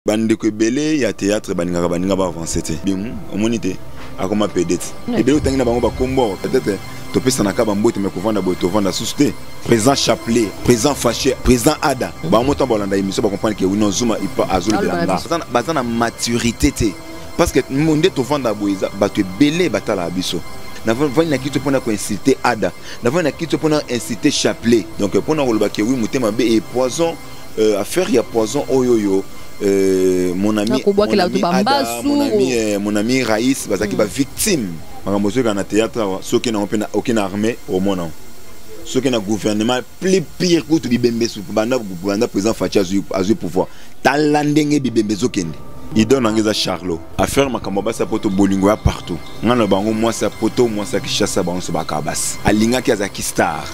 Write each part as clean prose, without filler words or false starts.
Bande ko belé ya théâtre baninga baninga ba avancer té. Bien, on monité a comment pédit. Et bien autant na bango ba kombo peut-être to pesa na ka bambote me ko vanda boy to vanda susté. Président Chapelet, président Faché, président Ada. Ba montant bolanda émission ba comprendre que oui non Zuma il pas azul de la. Bazana maturité té. Parce que monde to vanda boyza ba to belé batala biso. N'avons pas une qui pour inciter Ada. N'avons une qui pour inciter Chapelet. Donc pour nous le que oui mutema be et poison affaire il y a poison oyoyo. Mon ami Ada, mon ami Raïs bazaki ba victime. Makambozo kana théâtre ceux qui n'ont aucune armée au monde. Ceux qui n'ont gouvernement plus pire que tout bibembe sous banda président Fachi azu pouvoir. Talandenge bibembe zokende. Il donne un Charlot. Affaire Makamboba sa poto bolingo partout. Ngana bango moi sa poto moi sa kishasa bango so bakabas. Alinga ki azaki star.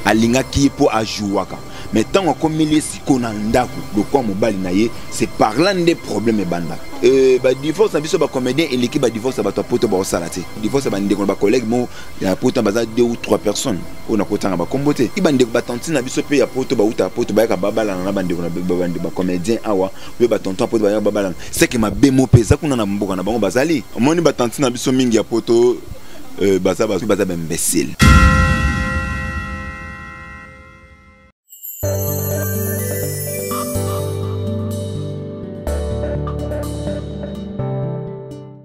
Alinga ki po ajouaka. Mais tant qu'on met siko na ndako de quoi mobali na ye c'est parlant des problèmes banda. Ba divorce na biso ba comédien et l'équipe ba divorce ba to poto ba salate. Divorce ba ndeko ba collègue mo ya poto ba 2 ou 3 personnes. On a poto ba kombote. Iba ndeko ba tantine na biso pe ya poto ba uta poto ba ka babala na ba ndeko na ba comédien awa pe ba tonton poto ba ya babala. C'est que ma bemo pe za kuna na mboka na bango bazali. Moni ba tantine na biso mingi ya poto baza imbécile.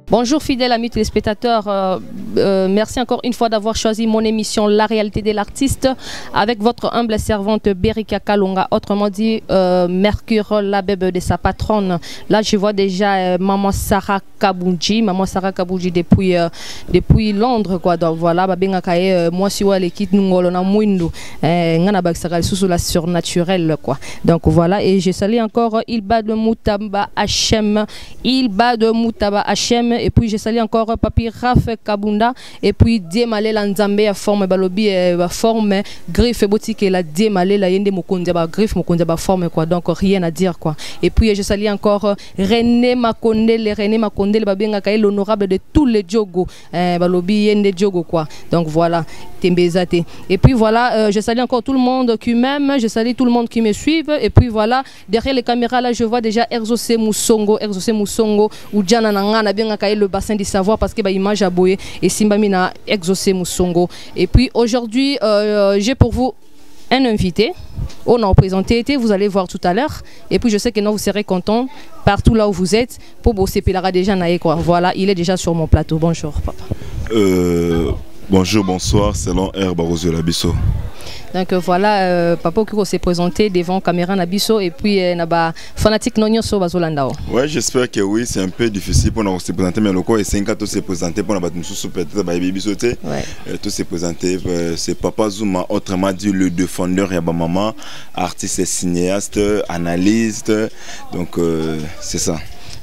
Bonjour fidèles amis téléspectateurs, merci encore une fois d'avoir choisi mon émission La réalité de l'artiste avec votre humble servante Berika Kalunga, autrement dit Mercure, la bébé de sa patronne. Là je vois déjà maman Sarah Kabouji depuis Londres quoi. Donc voilà, moi si ouais l'équipe nous ngolo na mwindu ngana baksakal sous la surnaturelle quoi. Donc voilà, et je salue encore Ilba de Moutaba Hachem, et puis je salue encore Papi Raf Kabunda et puis Diemale Lanzambe à forme balobi forme griffe boutique la Diemale la yende mokondia ba griffe mokondia ba forme quoi, donc rien à dire quoi. Et puis je salue encore René Makonde le babenga kay l'honorable de tous les Diogo balobi yende Diogo quoi. Donc voilà, Tembezate. Et puis voilà, je salue encore tout le monde qui m'aime, je salue tout le monde qui me suit. Et puis voilà, derrière les caméras là je vois déjà Erzosé Moussongo ou Diana Nangana bien le bassin du savoir parce que bah image à boyer et Simbamina Exaucé Moussongo. Et puis aujourd'hui j'ai pour vous un invité. On a présenté, vous allez voir tout à l'heure. Et puis je sais que non, vous serez content partout là où vous êtes. Pour bosser Pelara déjà naïe quoi. Voilà, il est déjà sur mon plateau. Bonjour papa. Bonjour, bonsoir, c'est l'on R Barroso Labisso. Donc voilà, papa qui s'est présenté devant caméra Nabiso et puis naba fanatique nonyo so bazolandao. Ouais, j'espère que oui, c'est un peu difficile pour nous se présenter mais le quoi et 5 ans tout se présenter pour nous sous peut-être ba bibisoté. Ouais. Tout se présenter c'est Papa Zuma, autrement dit le défendeur et maman, artiste et cinéaste, analyste. Donc c'est ça.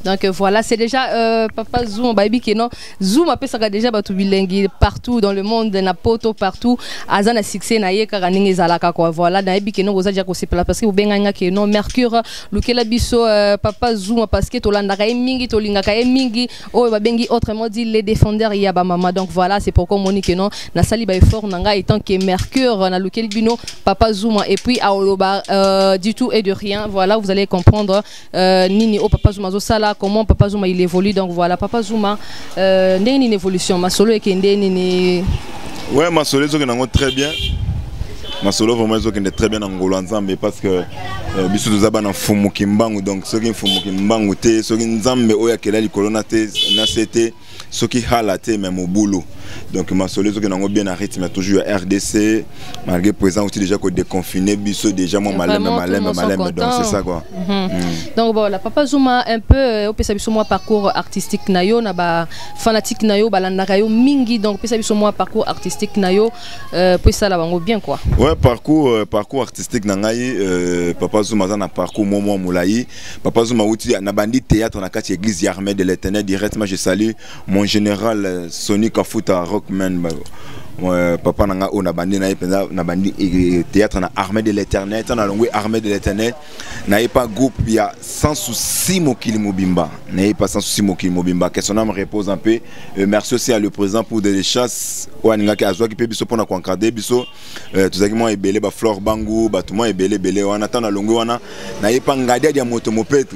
Donc voilà, c'est déjà Papa Zoom, baby qui non Zoom appelle ça déjà batu bilingue partout dans le monde, na poto partout, azana succès na ye karaningi zalaka quoi. Voilà, na baby qui non oza jako sepela parce que ubenga que non Mercure, lukela biso Papa Zoom parce que tolanda ka mingi tolinga ka mingi, oh babengi autrement dit les défendeurs ya ba mama. Donc voilà, c'est pourquoi moni que non na sali ba effort nanga étant que Mercure na lukeli bino Papa Zoom et puis aoloba du tout et de rien. Voilà, vous allez comprendre nini oh Papa Zoom zo sala comment Papa Zuma il évolue. Donc voilà, Papa Zuma une évolution ma solo et ni ouais ma solo est très bien, ma solo vraiment est très bien en Ngolo ensemble parce que biso tozaba na fumu kimbangu. Donc ce qui fumu kimbangu te ce qui nzambe oya kela likolona te na c'était ce qui halate même au boulot. Donc ma solo est bien en rythme toujours RDC malgré présent aussi déjà que déconfiné biso déjà moi malem donc c'est ça quoi. Donc voilà, Papa Zuma un peu au pesa biso moi parcours artistique nayo na ba fanatique nayo balandaka yo mingi, donc pesa biso moi parcours artistique nayo pesa la bango bien quoi. Ouais, parcours artistique nangai Papa Zuma za na parcours momo moulayi. Papa Zuma outi na bandi théâtre na kati église armée de l'Éternel directement. Je salue mon général Sonic Kafuta Rockman. Papa nanga on a bandi na bandi théâtre na armée de l'Éternel, na longwe armée de l'Éternel. Na pas groupe il y a sans souci mokili mobimba. Na pas sans souci mokili mobimba. Que son âme repose un peu. Merci aussi à le président pour des chasses. Ouaninga ki azwa ki pe biso pona kwankade biso. Tout ça qui moi ebele ba fleur bangu, ba tout moi ebele on attend na longwe wana. Na pas ngadi ya moto mopetre.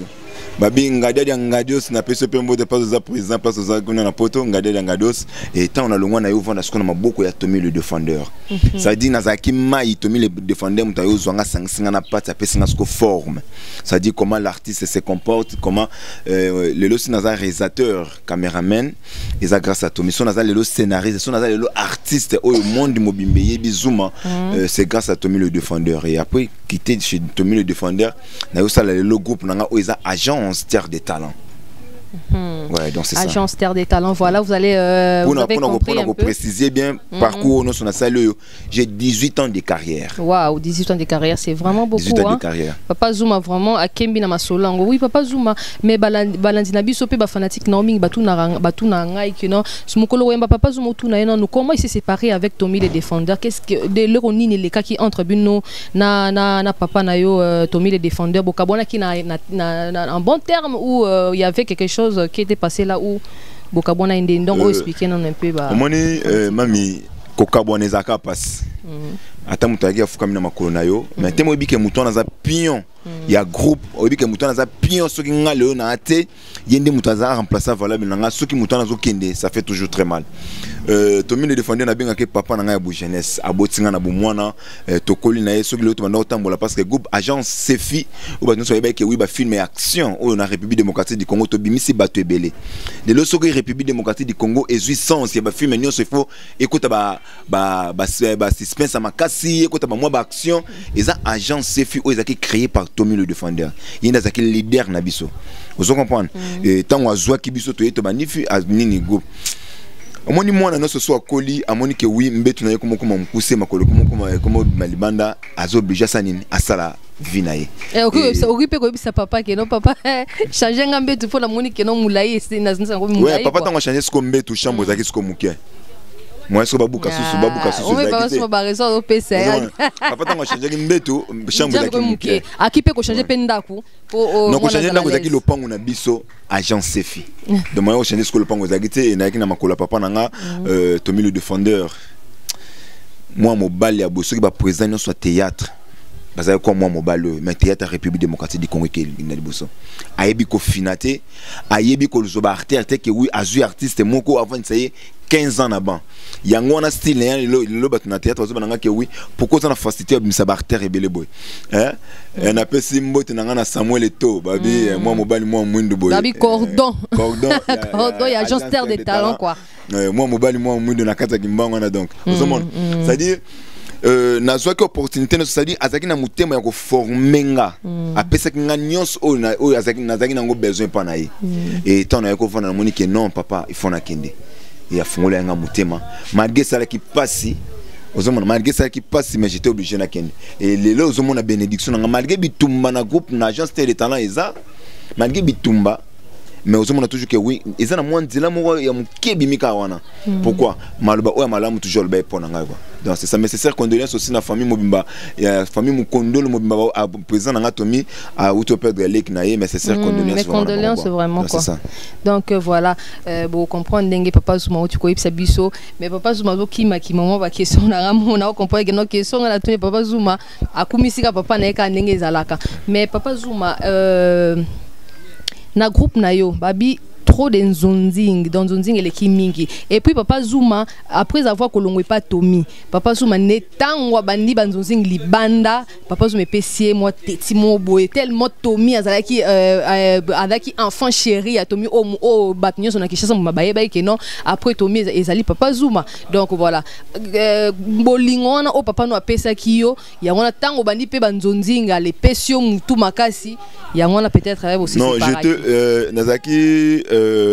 babi Ngadia Ngadios na peso pembo de pas aux président pas aux agona na poto Ngadia Ngadios et tant on a le moins na yo vendre ce qu'on a beaucoup ya Tommy le défendeur. Ça dit nazaki mai Tommy le défendeur mutayo zwanga sanginga na pata pesinga ce forme. Ça dit comment l'artiste se comporte, comment le lo naza réalisateur, caméraman, et ça grâce à Tommy son naza le scénariste, son naza le artiste au monde mobimbe bizuma c'est grâce à Tommy le défendeur et après quitter chez Tommy le défendeur na yo ça le groupe nanga o eza agence Terre des Talents. Ouais, donc c'est ça. Agence Terre des Talents, voilà, vous allez pour préciser bien parcours nous on a salué. J'ai 18 ans de carrière. Waouh, 18 ans de carrière, c'est vraiment beaucoup 18 ans de carrière. Papa Zuma vraiment a Kembi na masolango. Oui, Papa Zuma, mais balandina biso pe ba fanatique Naomi batuna ngai kino. Smukolo wemba Papa Zuma tuna non comment il s'est séparé avec Tommy le défendeur. Qu'est-ce que de l'eronine les cas qui entre bino na papa na yo Tommy le défendeur bokabona qui na en bon terme où il y avait quelque chose qui était passé là où Bokabona Indendongo expliquer non un peu ba moni mami kokabona ezaka passe ata mutagi afuka mina makolo na yo mais temo ebike muto na za pion ya groupe ebike muto na za pion soki ngale na ate yende muto za remplacer valable na nga soki muto na zo kende ça fait toujours très mal. Tommy le défendeur na benga ke papa na nga ya bu jeunesse abotinga na bu mwana tokoli na ye soki le to banda otambola parce que groupe agence Sefi ou ba nso yebeke oui ba film et action au na République démocratique du Congo to bimisi bato ebele de lo soki République démocratique du Congo ezuissance ya ba film nyonso il faut écoute ba suspense makasi écoute ba moi ba action eza agence Sefi ou ezaki créé par Tommy le défendeur yenda zaki leader na biso vous comprenez et tant azwa ki biso to yeto banifi nini groupe omoni mwana no ce soit koli amoni ke oui mbetu na ye komo mkuse makolo komo malibanda azo oblige sanini asala vinaye okipe ko bisa papa ke no papa changer ngambetu fo na moni ke no mulai na zinza ngo mulai ouais papa tango changer ce ko mbetu chambre zaki ce ko muke moi so babuka susu on va se ba raison au PC papa tango changer mbetu chambre zaki muke akipe ko changer pendaku non ko changer ndako zaki lopango na biso agence Sefi de moi au changer ce ko lopango zaki te na kina makola papa nanga Tommy le défendeur moi mobali ya bosoki ba président soit théâtre parce que comme moi mobile mais théâtre République démocratique du Congo qui na liboso ayebi ko finate ayebi ko zoba artiste que oui azu artiste moko avant ça y 15 ans avant yango na style le batuna théâtre zo bananga que oui pourquoi ça na facilité bimisa ba artiste ebele boy on appelle simbote nanga na Samuel Eto babi moi mobile moi mwindu boy babi cordon y agence Terre des Talents quoi moi mobile moi mwindu na kata kimbango na donc c'est à dire nazwa ki opportunité no c'est-à-dire azaki na mutema ya ko formenga apesa kinga nyonso o azaki nazaki nango besoin pa na ye et tant na ko fona na monique non papa il faut na kende et a fongola nga mutema malgré ça qui passe ozomona malgré ça qui passe mais j'étais obligé na kende et lelo ozomona bénédiction nga malgré bitumba na groupe na agence Terre des Talents eza malgré bitumba mais ozomona toujours que oui eza na moins nzela moko ya mukebi mika wana pourquoi maloba oya malamu toujours le ba pona nga quoi donc c'est ça mais c'est sincère condoléances aussi na famille mobimba ya famille mukondolo mobimba a présent na Tommy a auto perdre lek na ye mais c'est sincère condoléances mais condoléances vraiment quoi ça. Donc voilà bon comprendre ndenge papa Zuma tu ko ipsa biso mais papa Zuma zo kima moment ba question na ramo na comprendre que no question na tuni papa Zuma akumisika papa na eka ndenge ezalaka mais papa Zuma na groupe na yo babi trop de nzonzing dans nzonzing et kimingi et puis papa Zuma après avoir kolongwe pas Tommy papa Zuma netangwa bandi banzonzing libanda papa Zuma pesier moi teti mo boy tellement Tommy azalaki avec enfant chéri à Tommy o batnyo sona kishasa mabaye baye que non après Tommy ezali papa Zuma donc voilà bolingona o papa no apesa kiyo ya wana tango bandi pe banzonzing ale pesio mutu makasi ya wana peut-être aussi non je nazaki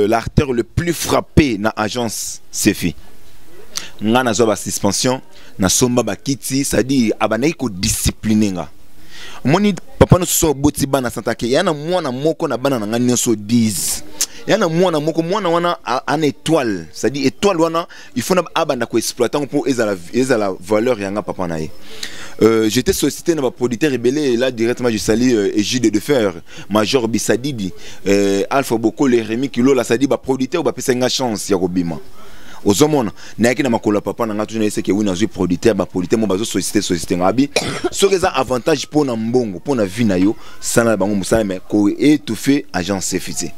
l'artère le plus frappé na agence Sefi nga na zoba suspension na somba bakiti ça dit abanai ko discipliner nga moni papa no so boti bana santake yana mwana moko na bana nga nyonso 10 yana mwana moko mwana wana en étoile ça dit étoile wana il faut na abanda ko exploiter pour ezala valeur yanga papa na ye. J'étais sollicité dans ma producteur rebelle et là directement je salue Égide de Fer, Major Bissadidi, Alpha Boko, les Rémi Kilo, la Sadi, producteur, va passer une chance, Yarobima. ozomona nayaki na makolo papa na nga toujours na que oui na producteur ba producteur mo bazo société ngabi so que ça avantage pour na mbongo pour na vie na yo sana bango musala mais ko étouffer agence CFT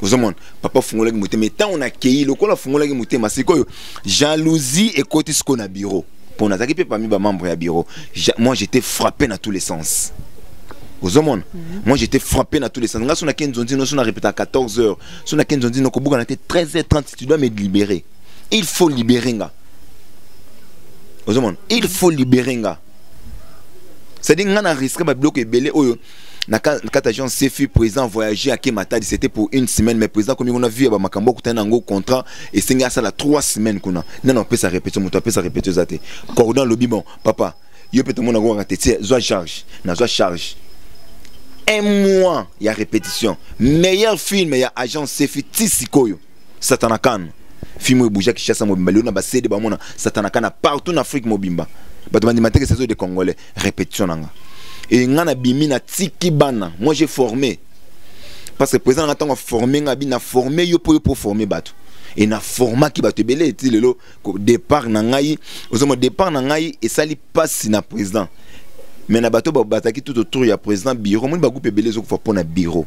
ozomona papa fungola ki mutema tant on a keyi lokola fungola ki mutema sikoyo jalousie et côté ce qu'on a bureau pour na zaki pe parmi ba membre ya bureau moi j'étais frappé dans tous les sens. Moi j'étais frappé dans tous les sens. On a Kenzonzi, on a répété à 14h. On a Kenzonzi, on a été 13h30. Tu dois me libérer. Il faut libérer. Il faut libérer. C'est-à-dire qu'on a risqué de bloquer Belé. Quand agence CFI président voyager à Kemata, c'était pour une semaine. Mais président, comme on a vu, il y a un contrat. Et c'est ça 3 semaines qu'on a. Non, on peut ça répéter. On peut ça répéter. Cordon lobby, bon, papa. Il peut être charge. Charge. Un mois, il y a répétition. Meilleur film, il y a agent CFI Tissikoyo. Satanakan. Film Bouja qui chasse à Mobimba. Léona Bassé de Bamona. Satanakan partout en Afrique Mobimba. Que c'est des Congolais. Répétition. Et on a bimi na tiki bana. Moi j'ai formé. Parce que le président a formé, a formé pour former Batou. Et na format qui va te belé. Le départ nangaï. Au départ nangaï et ça lui passe na président. Mais na bateau bataki tout autour il y a président bureau mon bagou pebele zo faut pour na bureau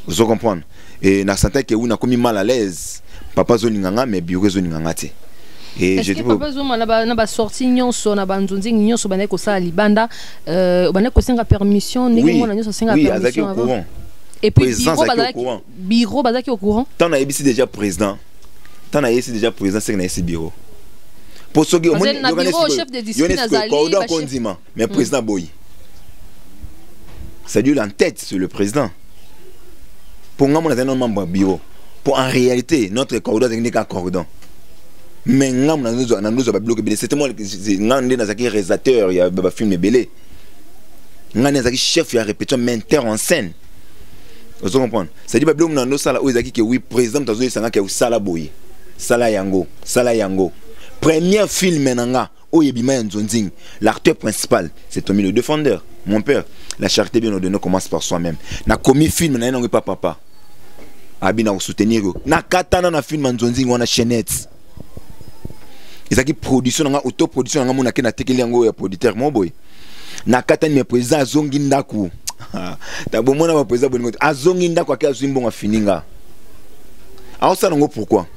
vous comprenez et na sentais que on a commis mal à l'aise papa zoninganga mais bureau zoninganga te et je dis papa zo na ba sorti nyonso na banzonzi nyonso bana ko sa libanda bana ko senga permission ningi mona nyonso senga permission au courant et puis bureau bazaki au courant tant na ebisi déjà président c'est na esi bureau pour ce qui est chef de discipline Azali, mais président Boy. C'est lui en tête sur le président. Pour nous, on a un membre bureau. Pour en réalité, notre cordon technique à cordon. Mais nous avons bloqué. C'était moi qui réalisateur, il y a un film belé. Nous avons un chef, il y a répétition, menteur en scène. Vous comprenez? C'est-à-dire que nous avons un salle où il y a oui, président, il y a un salle Boy. Sala Yango. Premier film maintenant, l'acteur principal, c'est Tommy le défendeur, mon père. La charité bien ordonnée commence par soi-même. Na commis film, na pas papa. Abina ou soutenir. Na katana na film Nzonzing wana chaînette. Ils qui production na autoproduction na mona na tekeli yango ya producteur mon boy. Na katana me président azongi ndaku. Ta bomona ba président boningo azongi ndaku akia azimbo nga fininga. Alors ça ngo pourquoi?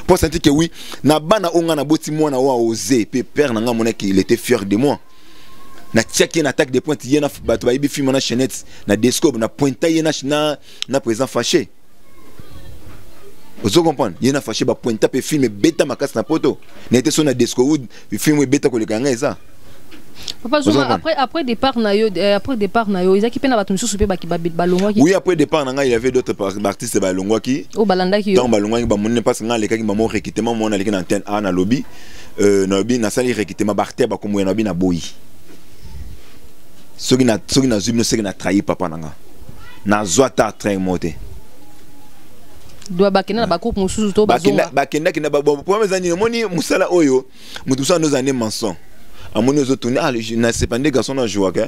Pour sentir que oui, na bana onga na boti moi na wa osé, pe père na nga mona qu'il était fier de moi. Na tchaki na attaque de pointe yena bato ba ibi film na chaînette na descope na pointa yena na président fâché. Vous comprenez? Yena fâché ba pointa pe film beta makas na poto. Na été son na descope film beta ko le kanga ça. Papa Zuma, après départ na yo ils a qui pena bato mususu pe ba ki ba longwa ki. Oui, après départ na nga il y avait d'autres artistes ba longwa ki. O balanda ki yo. Donc ba longwa ki ba monne pas nga le ka ki ba mo requitement mo na le na antenne A na lobby. Na lobby na sali requitement ba te ba komo na lobby na boyi. Soki na zubino soki na trahi papa na nga. Na zwata train moté. Doit bakena na ba groupe mususu to ba zonga. Bakena kina ba bo pour mes années moni musala oyo mutu sa nos années mensonges. À mon tourné na c'est pas des garçons na joie que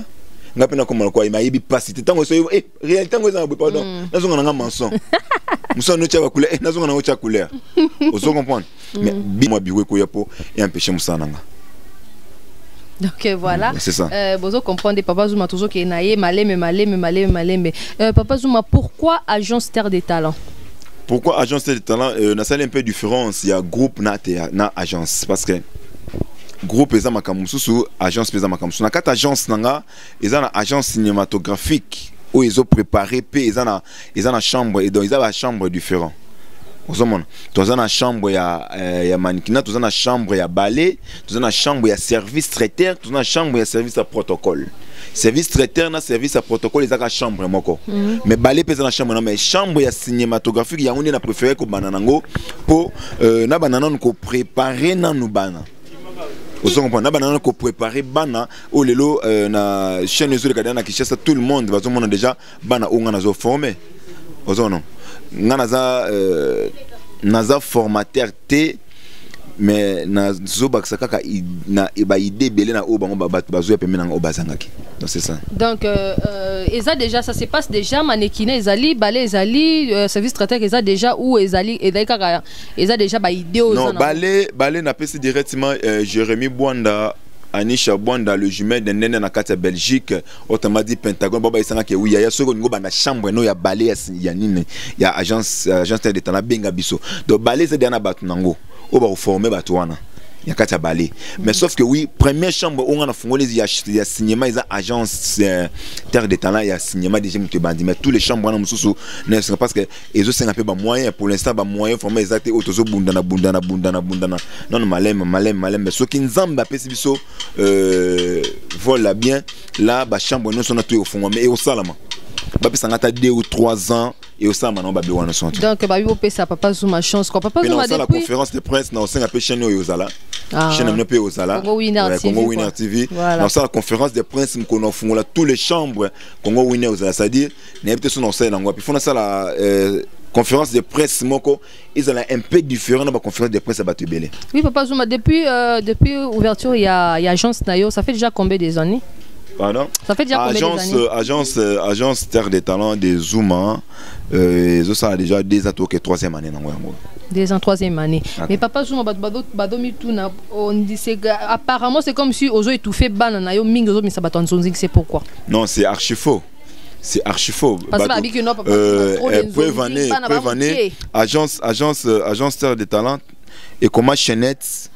nga pena comme quoi il m'a ibi pas c'était tango so réalité tango ça pardon na zonga nga mensonge musa no tia ba couleur na zonga na o tia couleur vous comprenez mais moi biwe ko yapo et empêcher musa nanga. Donc voilà, c'est ça. Vous comprenez, Papa Zuma toujours qui est naïe, malé. Papa Zuma, pourquoi agence Terre des Talents? Pourquoi agence Terre des Talents? Na salle un peu différence, il y a groupe na agence parce que groupe eza makamususu agence peza makamususu na kata agence nanga eza na agence cinématographique où ils ont préparé pe eza na chambre et donc ils ont la chambre différent. Ozomona toza na chambre ya mannequinat, toza na chambre ya ballet, toza na chambre ya service traiteur, toza na chambre ya service à protocole. Service traiteur na service à protocole eza ka chambre moko. Mais ballet peza na chambre na mais chambre ya cinématographique ya on na préféré ko bananango pour na banana ko préparer na nous bana. Vous comprenez? Na banana ko préparer bana o lelo na chaîne zo le kadana qui cherche tout le monde va tout monde déjà bana o ngana zo formé. Ozono naza formateur T mais na zoba kaka na ba idée belé na obango ba bazo pe menanga obazangaki. Donc c'est ça. Donc eza déjà ça se passe déjà manekine ezali balé ezali service traiteur eza déjà ou ezali kaka eza déjà ba idée aux non balé na pesi directement Jérémy Bwanda Anisha Bwanda le jumelle de nene na kati ya Belgique autrement dit Pentagone baba isanga ke oui ya soko ngo banda chambre no ya balé ya nini ya agence de talent benga biso donc balé c'est dans batu nango o ba former batu wana ya kati ya balé mais sauf que oui première chambre on a fongolé ya cinéma ils agence terre de talent ya cinéma déjà mutu bandi mais tous les chambres wana mususu ne c'est parce que ils ont un peu ba moyen pour l'instant ba moyen former exact autozo bundana non malem mais ce qui nzamba pesi biso voilà bien là ba chambre nous sont tout au fond mais au salama ba pesa ngata 2 ou 3 ans et au salama non ba be wana sont donc ba yo pesa papa Zuma chance quoi papa Zuma depuis la conférence de presse non c'est un peu chaîne yo zala chaîne un peu au zala Congo Winner TV dans ça la conférence de presse qu'on fongola tous les chambres Congo Winner au zala c'est-à-dire n'habite son enseigne ngwa puis font ça la conférence de presse moko ils ont un peu différent dans la conférence de presse à Batubele. Oui papa Zuma depuis ouverture il y a agence Nayo ça fait déjà combien des années? Pardon? Ça fait déjà combien d'années? Agence Terre des Talents de Zuma, ça a déjà 2 ans que 3e année. 2 ans, 3e année. Okay. Mais papa Zuma, on dit apparemment c'est comme si Ozo étouffé banana yo mingi Ozo misa baton zonzing, c'est pourquoi? Non, c'est archi faux. C'est archi faux. Parce que non papa agence Terre des Talents et comment Chenette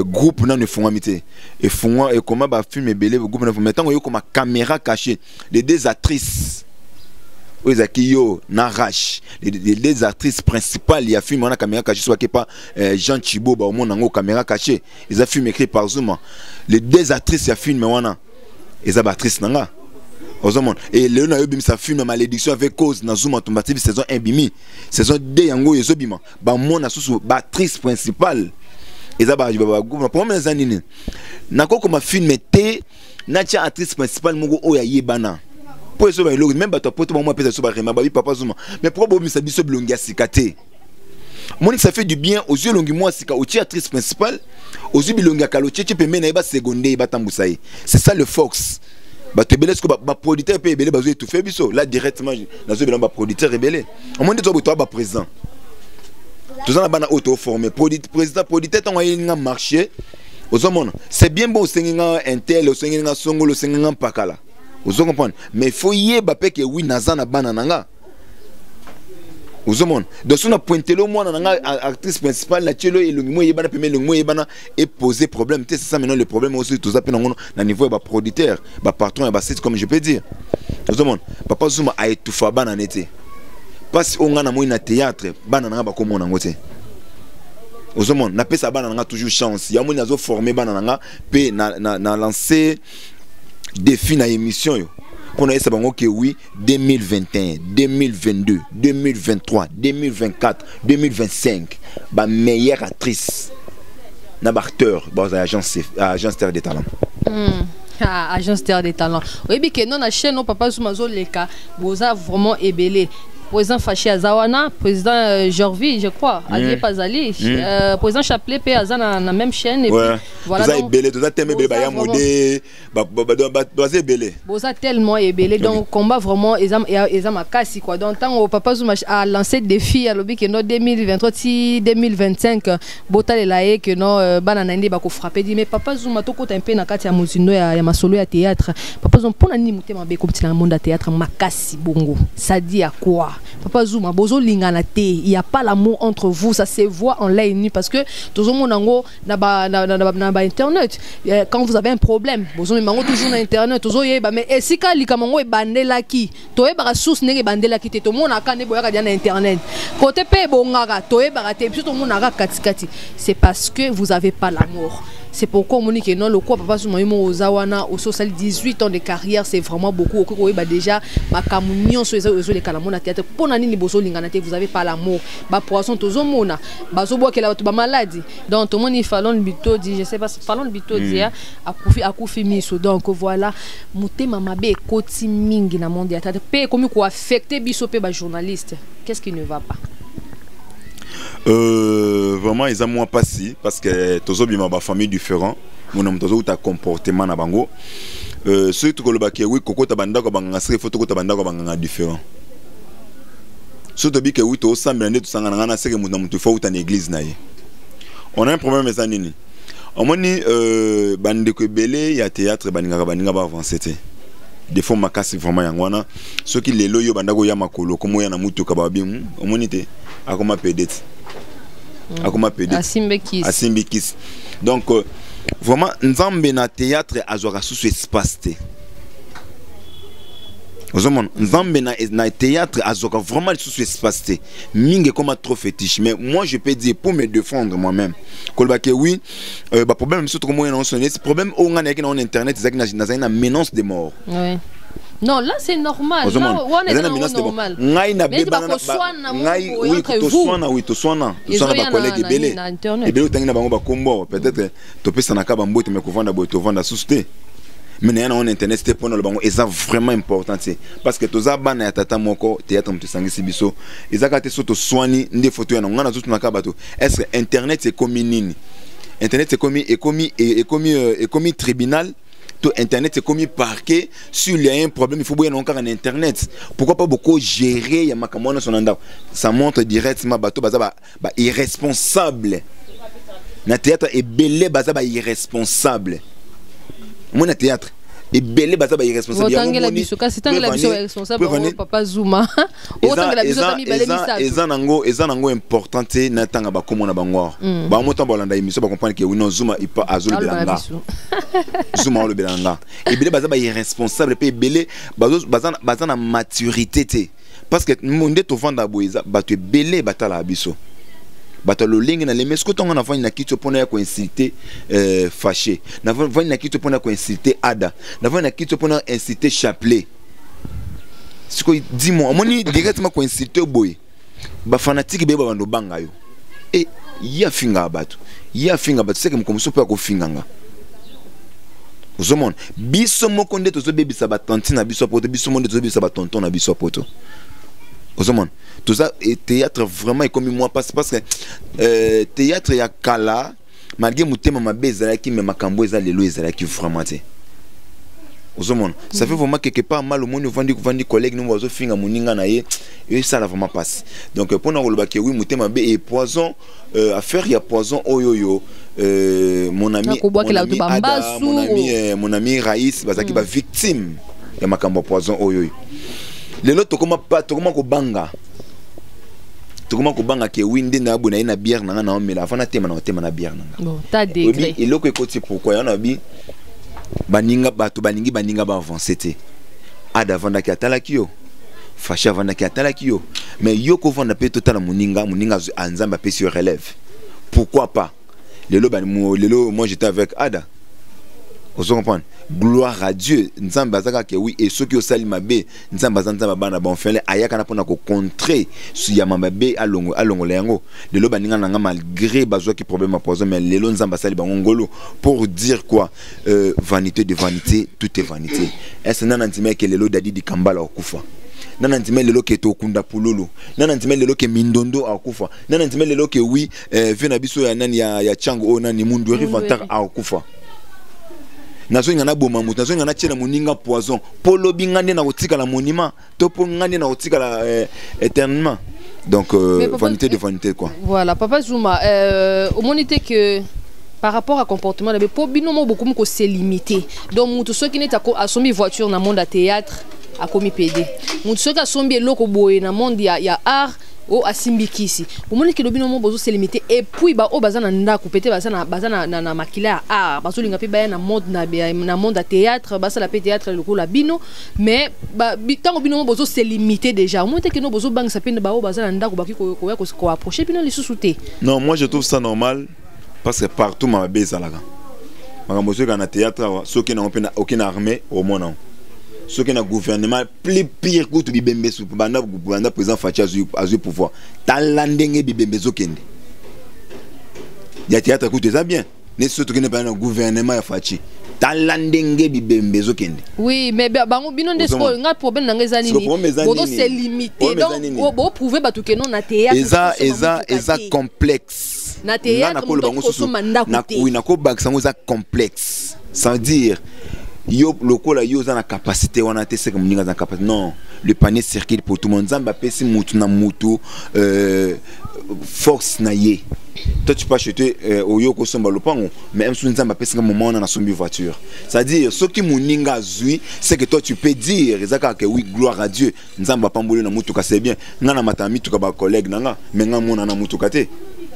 groupe nan ne font amitié et font et comment ba film belé groupe nan font maintenant yo comme caméra cachée les 2 actrices Oizakio Narash les 2 actrices principales il y a film on a caméra cachée soit que pas Jean Chibo ba au monde en caméra cachée ils a film écrit par Zuma les 2 actrices il y a film on a les actrices nanga et le na yobim sa film malédiction avec cause na Zuma tombative saison 1 bimi saison 2 yango yezobima ba mona susu ba actrice principale et ça va pour mes années nako comme film était natia actrice principale mongo oya yebana pour ça même ba to poto moi peut ça ba rema ba papa Zuma mais problème ça biso blongia sikate mon ça fait du bien aux yeux longi moi sika oti actrice principale aux yeux bilongia kaloche tu peux mena ba secondaire ba tambusaye c'est ça le Fox ba te belé ce que ba producteur peut belé ba zo tout fait biso là directement na zo ba producteur rebelle au monde to ba président tout ça na auto formé président producteur tant nga marché aux hommes c'est bien beau senga intel senga songolo senga pakala vous comprenez mais il faut y ba pe que oui nazana bana nanga aux hommes de son pointé le moi nanga actrice principale la tchelo et le mo yebana pemé le mo yebana et poser problème c'est ça maintenant le problème aussi tout ça na niveau ba producteur ba patron et ba site comme je peux dire aux hommes papa Zuma a étouffé bana nete parce qu'on a na théâtre bana nga ba komona ngote ozomon na pesa bana nga toujours chance ya moni azo former bana nga pe na lancer défi na émission yo pour esa bango que oui 2021 2022 2023 2024 2025 ba meilleure actrice na ba acteur ba agence Terre des Talents. Agence Terre des Talents. Oui bi que non na chaîne no papa Zuma zo leka boza vraiment ébélé. Président Faché Azawana, président Jorvi, je crois, Alié Pazali, président Chapelet, P. Azan dans la même chaîne. Et ouais. Puis, voilà. Vous avez belé, vous avez tellement belé, vous avez tellement ébélé, donc combat vraiment, ils ont ma casse quoi. Donc tant au papa Zuma a lancé des défis à l'objet que non 2023, 2025, Botal et Laé que non bananandi bako frappé dit mais papa Zuma to côté un peu na kati ya muzino ya masolo ya théâtre. Papa Zuma pour nani mutema be comme dans le monde de théâtre makasi bongo. Ça dit à quoi? Papa Zuma, bozo lingana te, il n'y a pas l'amour entre vous, ça se voit en ligne parce que tout le monde na internet. Quand vous avez un problème, bozo mango toujours na internet, toujours yeba mais si ka likamango e bandela ki, toye bara source nenge bandela ki te to mona ka ne boyaka dia na internet. Côté pe bongaka, toye bara te, puis tout le monde na katikati. C'est parce que vous avez pas l'amour. C'est pourquoi on dit que non, le quoi papa Zuma Imo Ozawana au social 18 ans de carrière, c'est vraiment beaucoup. Bah déjà, ma camunion sur les calamona théâtre. Pour nani ni boso linganate, vous avez pas l'amour. Bah poisson tozo mona. Bah zo bois que la ba maladie. Donc tout le monde il fallait le bito dit, je sais pas, fallait le bito dit à koufi miso. Donc voilà, muté mama be koti mingi na monde théâtre. Pe comme quoi affecter biso pe ba journaliste. Qu'est-ce qui ne va pas? Vraiment ils ont moins passé parce que tous ont ma famille différent mon homme tous ont un comportement na bango surtout que le baké oui koko tabanda ko banga sere photo ko tabanda ko banga différent surtout que oui to semble ne tout sanga na sere mon homme tu faut ou ta église na ye on a un problème mais ça nini on moni bande ko belé ya théâtre baninga ba avancer des fois makasi vraiment yangwana ceux qui les loyo banda ko ya makolo comme ya na mutu ka ba bimu on moni te akoma pedet akoma pedet asimbikis donc vraiment nzambe na théâtre azora sous espace te ozomon nzambe na théâtre azora vraiment sous espace te mingi comme trop fétiche mais moi je peux dire pour me défendre moi-même kolbake oui ba problème surtout comme on sonné ce problème on a na internet c'est que na menace de mort. Oui. Non, là c'est normal. Là, on est normal. Ngai na beba ngai oui to soana ba collègue belé. Et belé tangi na bango ba kombo peut-être to pesa na ka ba mbote me kovanda bo to vanda susté. Mais na on internet c'était pour le bango et ça vraiment important parce que to za bana ya tata moko théâtre mtu sangisi biso. Ezaka te soto soani ndé photo ya ngana zutu na ka bato. Est-ce que internet c'est comme nini? Internet c'est comme tribunal. Tout internet c'est comme parquet s'il y a un problème il faut bien encore en internet pourquoi pas beaucoup gérer ya makamona son anda ça montre directement bato baza irresponsable na théâtre et belé baza irresponsable mon théâtre et belé baza irresponsable otangela bisoka sitangela biso responsable papa Zuma otangela biso tami balé bisato ezanango importante na tanga ba komona bango ba moto balanda émission ba comprendre que oui non Zuma il pas azul belanga Zuma le belanga et belé baza irresponsable pe belé baza na maturité té parce que monde to vanda boiza ba te belé batala biso bato lolingi na lemes ko tonga na vani na kitu pona ya ko insulter fâché na vani na kitu pona ko insulter ada na vani na kitu pona insulter chapelet siko dis-moi moni directement ko insulter boy ba fanatique be ba ndo banga yo et ya finga bato c'est que mkomuso pe ko finganga uzomon biso moko nde tozo bebisa ba tante na biso poto biso monde tozo bebisa ba tonton na biso poto uzomon tout ça et théâtre vraiment est comme moi parce que théâtre ya kala malgré mutema mabeza qui me makambo eza lelo eza qui vraiment té uzomon ça fait vraiment quelque part mal au monde vandi collègue nous ozo finga muninga na ye et ça la vraiment passe donc pour na kolba ke oui mutema be et poison affaire ya poison oyoyo mon ami Raïs bazaki ba victime ya makambo poison oyoyo lelo tokoma ko banga comment ko banga ke winde na abona ina bière na na omela afana tema na bière na bon ta degré et loko ekoti pourquoi yana bi baninga bato baningi baninga ba avancer te ada vanda ki atala kiyo fasha vanda ki atala kiyo mais yoko vanda pe total muninga anzamba pe sur relève pourquoi pas lelo moi j'étais avec Ada vous comprenez gloire à Dieu nzamba zaka ke oui et ceux qui au salima be nzamba bana bon fele ayaka na pona ko contrer su ya mabe alongo lengo lelo baninga nanga malgré bazwa ki problème à poison mais lelo nzamba sali bango ngolo pour dire quoi vanité de vanité tout est vanité est-ce nana ntime ke lelo dadi di kambala okufa nana ntime lelo ke to kunda pululu nana ntime lelo ke mindondo akufa nana ntime lelo ke oui vena biso ya nani ya chango o nani mundu rivantar akufa nazo ngana boma mutu nazo ngana tchela moninga poison polo bingande na kotika la monument to po ngande na kotika la éternellement donc vanité de vanité quoi voilà papa Zuma au monité que par rapport à comportement de po binomo beaucoup ko c'est limité donc mutu so qui n'est a sombi voiture na monde à théâtre a commis PD mutu so ka sombi loko boye na monde ya art o asimbikisi omoni ke lobino mo bozo se limité et puis ba o bazana ndako pété bazana na makila ah bazo linga pe ba na monde à théâtre basa la pe théâtre le la bino mais ba tango bino mo bozo se limité déjà omoni ke no bozo bang sa pe ba o bazana ndako baki ko approcher bino les sous-souté. Non, moi je trouve ça normal parce que partout ma beza là ma monsieur kana théâtre ceux qui n'ont aucune armée au monde ce qui est le gouvernement plus pire que tout bibembe sous banda président Fachi a eu pouvoir talandenge bibembe zokende ya théâtre écoute ça bien n'est surtout que n'est pas un gouvernement ya Fachi talandenge bibembe zokende. Oui, mais bango bino ndesko nga problème na ngeza nini. Bodo c'est limité. Donc bo prouver batu que non na théâtre. Eza complexe. Na théâtre oui, na ko baksango za complexe. Sans dire yo lokola yo za na capacité wana te c'est comme ninga za capacité. Non, le panier circule pour tout le monde. Zamba pesi mutu na mutu force na ye. Toi tu peux acheter au yoko somba lopango, mais même si nous avons un moment on a sombi voiture. C'est-à-dire ce qui mouninga zui, c'est que toi tu peux dire que oui gloire à Dieu. Nous avons pas mbolo na mutuka c'est bien. Ngana matami tuka ba collègue nanga, mais ngana mona na mutuka te.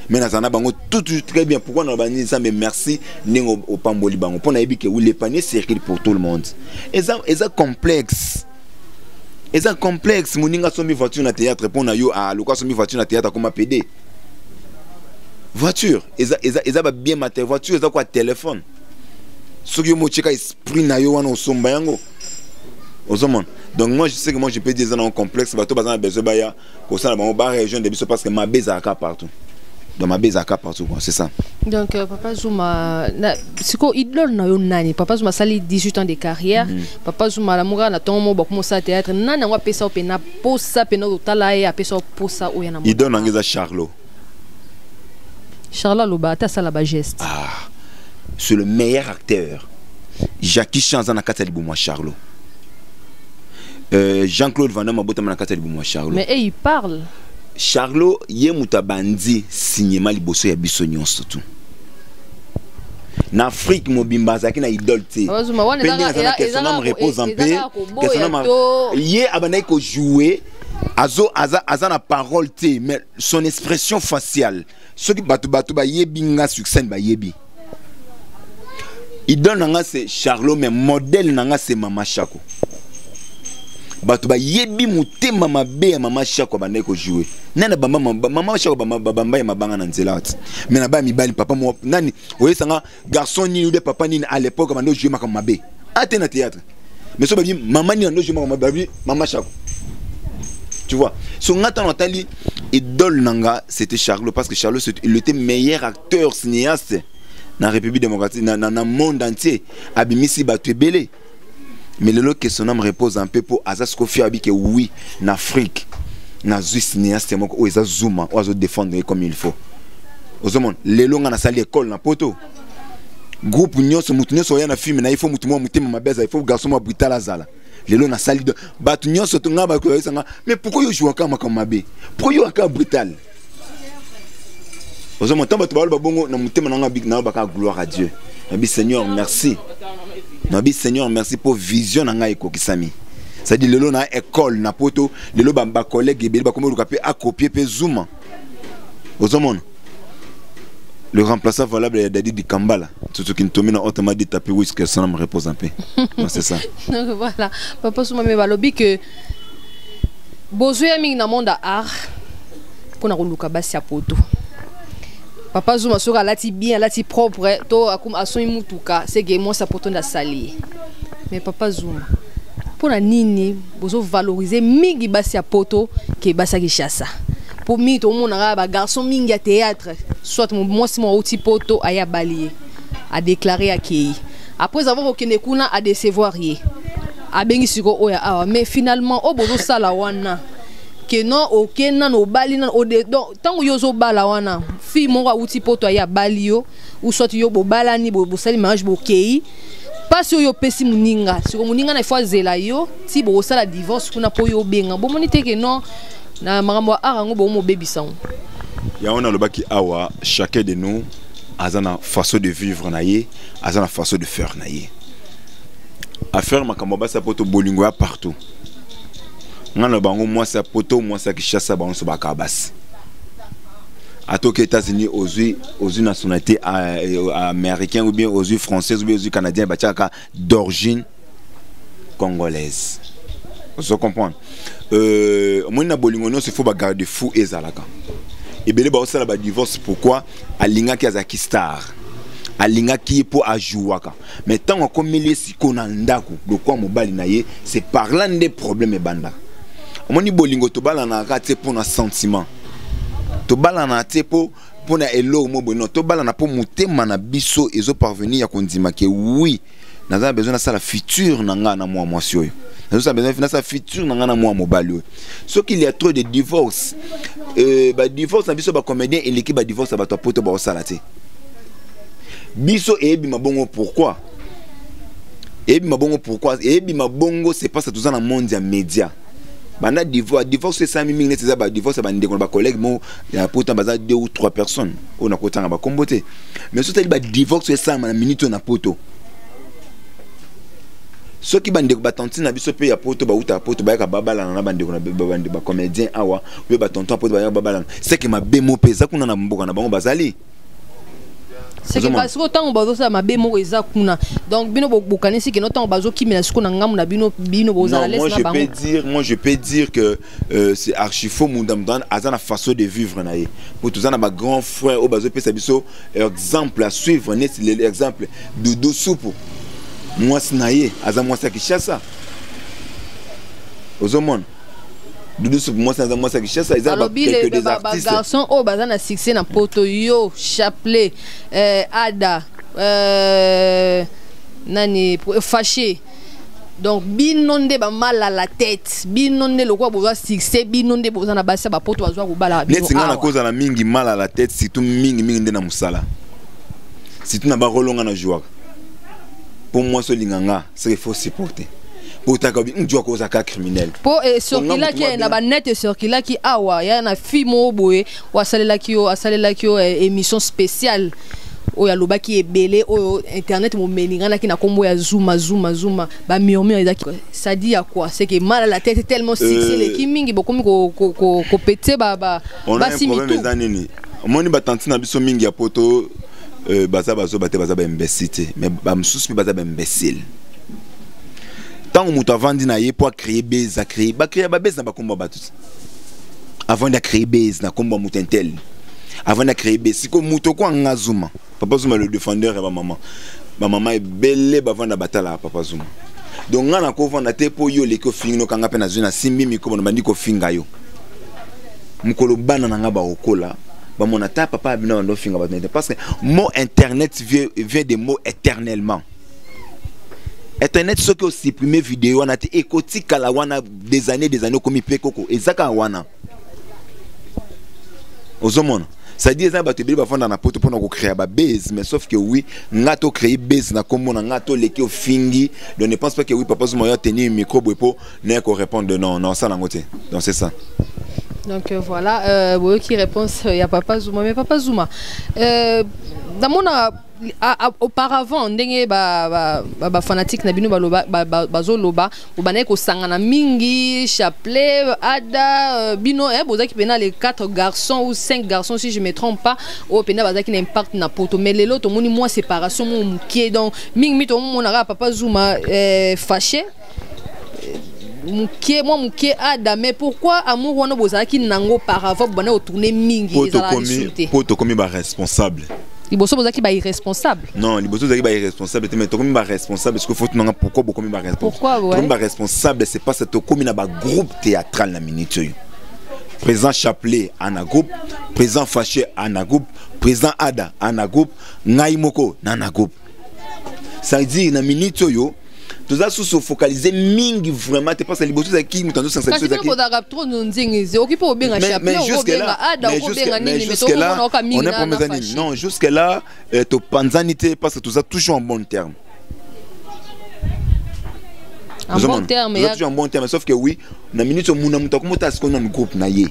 Mais na zana bango tout très bien. Pourquoi on a bani ça mais merci ningo au pamboli bango. Pour na yebi que oui les paniers circulent pour tout le monde. Et ça complexe. Et ça complexe mouninga sombi voiture na théâtre pour na yo à loka sombi voiture na théâtre comme PD. Voiture, ils ont bien maté voiture, ils ont quoi téléphone. Ce qui est esprit na yo wana osomba yango. Donc moi je sais que moi je peux dire ça dans un complexe, bateau bazana besoin baya, ko ça na ba région de biso parce que ma beza aka partout. Dans ma beza aka partout quoi, c'est ça. Donc Papa Zuma siko idole na yo nani? Papa Zuma sali 18 ans de carrière. Papa Zuma la moura na tomo ba commencer à théâtre. Nana wa pesa opena posa pena otala e apesa posa o yana. Idole na ngeza Charlot. Charles Lobata, ça la geste. Ah, c'est le meilleur acteur. Jackie Chanzan a Katali Bouma Charlot. Jean-Claude Van Damme a Botam a Katali Bouma Charlot. Mais il parle. Charlot, Yemuta Bandi, cinéma liboso ya bisonyon surtout. En Afrique, mon bimba, ça qui na idole. Que son âme repose en paix. Que son âme. Yé abanaï ko jouer. Aza na parole te, mais son expression faciale. Ce qui batu ba yebi nga succès ba yebi. Idole nanga c'est Charlot mais modèle nanga c'est Mama Chako. Batu ba yebi mute mama be Mama Chako ba ndeko jouer. Nana ba Mama Chako ba bamba ya mabanga na nzela ati. Mais na ba mi bali papa mo nani oye sanga garçon ni ou de papa ni à l'époque ba ndo jouer makama be. Ate na théâtre. Mais so ba bi maman ni ndo jouer makama ba bi Mama Chako. Tu vois, son Nathalie idole nanga c'était Charlot parce que Charlot il était meilleur acteur cinéaste dans la République démocratique dans le monde entier. Abimisi battu belé. Mais le lot que son âme repose un peu pour Azaz Kofi Abi que oui en Afrique na zu cinéaste moi où ils Zuma ou ils défendre comme il faut. Aux hommes les longs na salle école na poto. Groupe nyonso mutu nyonso ya na film na il faut mutu mo mutema mabeza il faut garçon mo brutal azala. Les gens sali de batunion surtout ngaba ko yisanga mais pourquoi yo joue comme mabe pourquoi yo aka brutal ozo montant batu ba bongo na mutema na ngabik na ba ka gloire à Dieu nabi Seigneur merci pour vision na ngai ko kisami ça dit lelo na école na poto lelo ba collègue be ba komo luka pe a copier pe Zuma ozo mon le remplaçant valable d'Adi di Kambala. Tout ce qui nous tombe autrement dit tapis oui que ça me repose un peu. C'est ça. Donc voilà, Papa Zuma me balobi que besoin mingi na monde art pour na koluka basi ya poto. Papa Zuma sera lati bien, lati propre, to akum asoni mutuka, c'est que moi ça poto na sali. Mais Papa Zuma pour na nini bozo valoriser mingi basi ya poto ke basi ya Kinshasa. Pour moi, tout le monde a un garçon mingi à théâtre, soit moi si mon outil poto a balié, a déclaré à qui. Après avoir aucun écouna à décevoir yé, a bengi siko oya awa, mais finalement au bozo sala wana, que non aucun nan au bali nan au donc tant que yozo bala wana, fi mon outil poto a balio, ou soit yo bo balani bo sali mange bo kei. Pas sur yo pesi muninga, sur muninga na fois zela yo, si bo sala divorce kuna po yo benga, bo monite que non. Na marambo arango bo mo baby sang. Ya on a le baki awa chacun de nous a une façon de vivre naie, a une façon de faire naie. A faire makambo ba sa poto bolingo partout. Ngana bango moi sa poto moi sa Kinshasa bango so bakabas. À aux États-Unis aux nationalités américaines ou bien aux françaises ou bien aux canadiens bachaka d'origine congolaise. Vous comprenez? Moi na bolingo non c'est faut ba garder fou ezalaka. Et belé ba osala ba divorce pourquoi alinga ki azaki star. Alinga ki po ajuwaka. Mais tant on komeli siko na ndako de quoi mobali na ye c'est parlant des problèmes banda. Moni bolingo to bala na kate pour na sentiment. To bala na te pour na elo mo bono to bala na po mutema na biso ezo parvenir ya kondima ke oui naza besoin na sala futur nanga na moi monsieur. Naza besoin na sala futur nanga na moi mobali. Ce qu'il y a trop de divorce ba divorce na biso ba comédien et l'équipe ba divorce ba to poto ba osala te. Biso ebi mabongo pourquoi? Ebi mabongo pourquoi? Ebi mabongo c'est pas ça tout ça dans monde ya média. Banda divorce c'est ça mimi neti za ba divorce ba ndeko ba collègue mo ya poto baza 2 ou 3 personnes. On a kotanga ba kombote. Mais ce ba divorce c'est ça na minute na poto. Ce qui bande ba tantine na biso pe ya poto ba uta poto ba ka babala na bande ko na bande ba comédien awa we ba tonton poto ba ya babala c'est que ma bemo pesa kuna na mboka na bango bazali. C'est que parce que autant on bazo ça ma bemo eza kuna donc bino bokane si que notant bazo ki mena siko na ngamu na bino bozala laisse na bango. Moi je peux dire que c'est archi faux mundam dan azana façon de vivre na ye pour tous na ba grand frère au bazo pesa biso exemple à suivre net l'exemple de Dosupo moi snaye aza moi ça qui chasse ça aux hommes Doudou Soup moi ça qui chasse ça ils ont quelques des artistes garçon au bazan na succès na poto yo Chapelet Ada nani fâché donc binonde ba mal à la tête binonde le quoi boza succès binonde boza na basa ba poto azwa ko bala net singa na cause na mingi mal à la tête surtout mingi ndena musala surtout na ba rolonga na joie. Pour moi, ce linganga, c'est qu'il faut supporter. Pour ta cabine, on doit causer un cas criminel. Pour sur qui là qui est na net sur qui là qui awa, il y a na film au boé, ou à saler là qui émission spéciale. O ya loba qui est belé au internet mon meninga là qui na combo ya zooma ba murmure ça dit à quoi c'est que mal à la tête tellement succès les kimingi beaucoup ko pété ba simi tout. On ba tantine na biso mingi ya poto baza imbécile mais ba msusu baza imbécile tant mutu avandi na ye pour créer base à créer ba créer ba base na ba komba ba tout avant de créer base na komba mutentel avant de créer base siko mutu ko ngazuma papa Zuma le défendeur et ma maman est belle avant de batala papa Zuma donc ngana ko vanda te po yo le ko fingo kanga pe na zona simbi miko bandi ko finga yo mukolo bana na ngaba okola. Bah mon attaque papa a bien entendu finir parce que mot internet vient des mots éternellement. Internet ce que supprimer vidéo on a été écotique à la wana des années comme il peut coco et ça quand wana aux hommes ça dit ça bah tu vas faire dans la poto pour nous créer ba base mais sauf que oui ngato créer base na comme on ngato leki au fingi donc ne pense pas que oui papa Zuma a tenu un micro pour ne ko répondre non ça n'angoté donc c'est ça. Donc voilà, qui répond, il y a Papa Zuma, mais Papa Zuma, dans mon auparavant, on est fanatique, nabino bazoloba, ou banek au sangana mingi, Chapelet, Ada, bino, boza qui pena les 4 garçons ou 5 garçons si je me trompe pas, ou pena baza qui n'impacte na poto, mais les autres, on moi séparation, mon qui est donc mingi, mon ara Papa Zuma fâché. Mouké Ada mais pourquoi amour wana bozaki nango par avant bana tourner mingi poto komi ba responsable liboso bozaki ba irresponsable non liboso bozaki ba irresponsable mais to komi ba responsable parce que faut nanga pourquoi komi ba responsable pourquoi ouais komi ba responsable c'est pas ça to komi na ba groupe théâtral na minute président Chapelet en a groupe président Fâché en a groupe président Ada en a groupe ngai moko na groupe ça veut dire na minute yo tout ça sous focaliser mingi vraiment t'es pas ça liboso ça qui nous tendons sans cette chose qui trop nous nzingize occupe au bien Chapelet au bien Ada au bien nini mais tout le monde on est pas mes amis non jusque là to panzanité parce que tout ça toujours en bon terme en bon terme toujours en bon terme sauf que oui na minute muna muta comme ta ce qu'on a un groupe na ye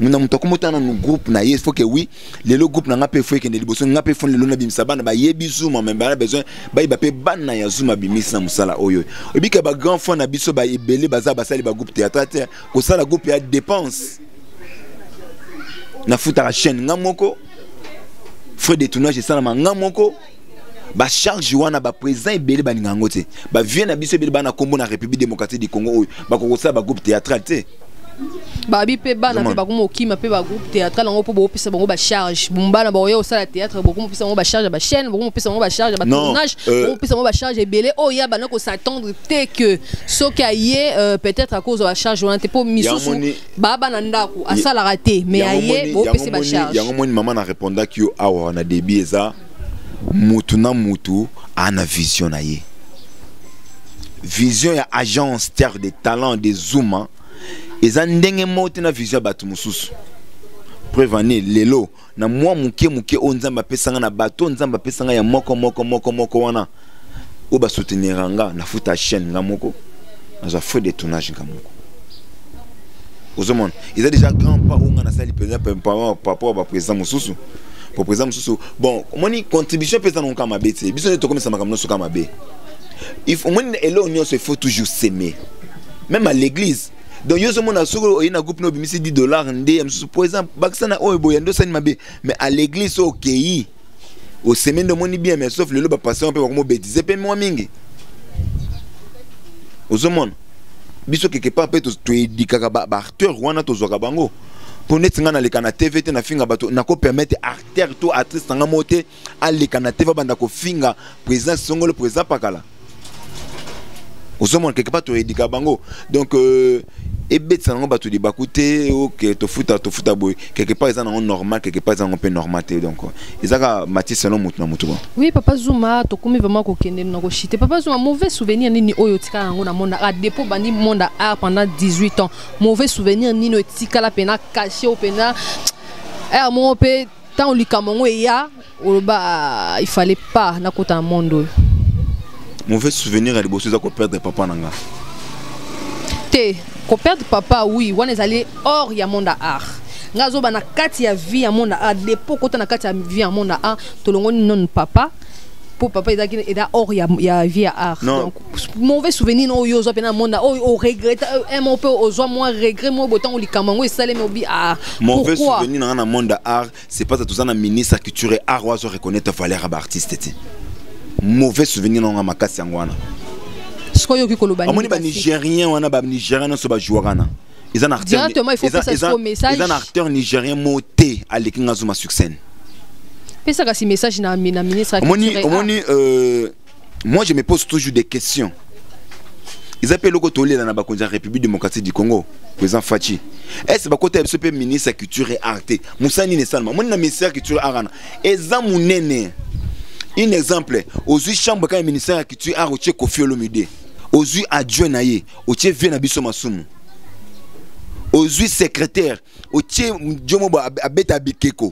nous n'avons pas comme autant dans nos groupes na il faut que oui les groupes n'a pas fait que les liboso n'a pas fait le lona bimisa bana ba yebi Zuma même ba besoin ba ba pe bana ya Zuma bimisa musala oyo obi ka ba grand fond na biso ba ebele baza basali ba groupe théâtre ko sala groupe ya dépense na futa la chaîne ngamoko frais de tournage sala ngamoko ba charge wana ba président ebele ba ngangote ba vient na biso ebele bana kombo na République démocratique du Congo oyo ba ko sala ba groupe théâtral te babi pe bana pe bakumo okima pe ba groupe théâtral ngo po bo pesa bango ba charge bumbana ba oyo sala théâtre bokumo pesa bango ba charge ba chaîne bokumo pesa bango ba charge ba tournage bokumo pesa bango ba charge ebele o ya bana ko s'attendre te que soki aye peut-être à cause de la charge on te po misusu baba na ndako asala raté mais aye bo pesa ba charge yango moni maman na répondaki yo awa na débit eza mutu na mutu ana vision na ye. Vision ya agence terre de talent de Zuma. Eza ndenge mote na vision batu mususu. Prévenir lelo na moi muke o nzamba pesanga na bato nzamba pesanga ya moko wana. O ba soutenir nga na futa chaîne nga moko. Na za fait des tournages nga moko. Ozomon, ils ont déjà grand pas on a sali président papa ba président mususu. Pour président mususu. Bon, moni contribution président on kama bete. Biso to comme ça makam no so kama be. If on elo on se faut toujours s'aimer. Même à l'église. Donc yo so mona soko ina groupe no bimisi $10 ndé pour exemple baksana o boyando sani mabe mais à l'église au pays au semaine de moni bien mais sauf le lo ba passer un peu comme bêtise pe moi mingi. Ozomon biso quelque part peut to édikaka ba acteur wana to zoka bango pour netinga na leka na TV te na finga bato na ko permettre acteur to actrice tanga moté à leka na TV banda ko finga président songolo président pakala. Ozomon quelque part to édikaka bango donc et bête ça n'ont pas tout dit bah écoutez ok to futa boy quelque part ils en normal quelque part ils en un peu normalité donc ils ont Mathis selon mutu na mutu. Oui papa Zuma to comme vraiment ko kende na ko chite papa Zuma mauvais souvenir nini oyo tika yango na monde a dépôt bandi monde art pendant 18 ans mauvais souvenir nini no tika la pena caché au pena mon pe tant li kamongo ya ba il fallait pas na kota monde. Mauvais souvenir à liboso za ko perdre papa nanga. Te ko perdre papa oui on est allé hors ya monde art ngazo bana kati ya vie ya monde art dépôt kota na kati ya vie ya monde art to longo non papa pour papa ida hors ya vie ya art donc mauvais souvenir no yo zo pena monde o regrette un peu au zo moins regret mo botan li kamango et salé obi ah mauvais souvenir na monde art c'est pas tout ça na ministre culture et art ozo reconnaître valeur artiste té mauvais souvenir na makasi ngwana. Amoni ba nigérien wana ba nigérien so ba jouerana. Ils en acteur. Directement il faut que ça soit message. Ils en acteur nigérien moté à l'ékinga Zuma succès. Fais ça comme message na ministre. Amoni moi je me pose toujours des questions. Ils appellent le côté là na ba konja République démocratique du Congo, président Fachi. Est-ce ba côté ce ministre culture et art. Moussani ne salma. Mon na ministre culture arana. Ezamunene. Un exemple, aux chambre quand ministère de la culture a retiré Kofi Olomide, aux adjoint naïe, aux vient à Bisso Masumu, aux secrétaire, aux Djomo Abeta Bikeko,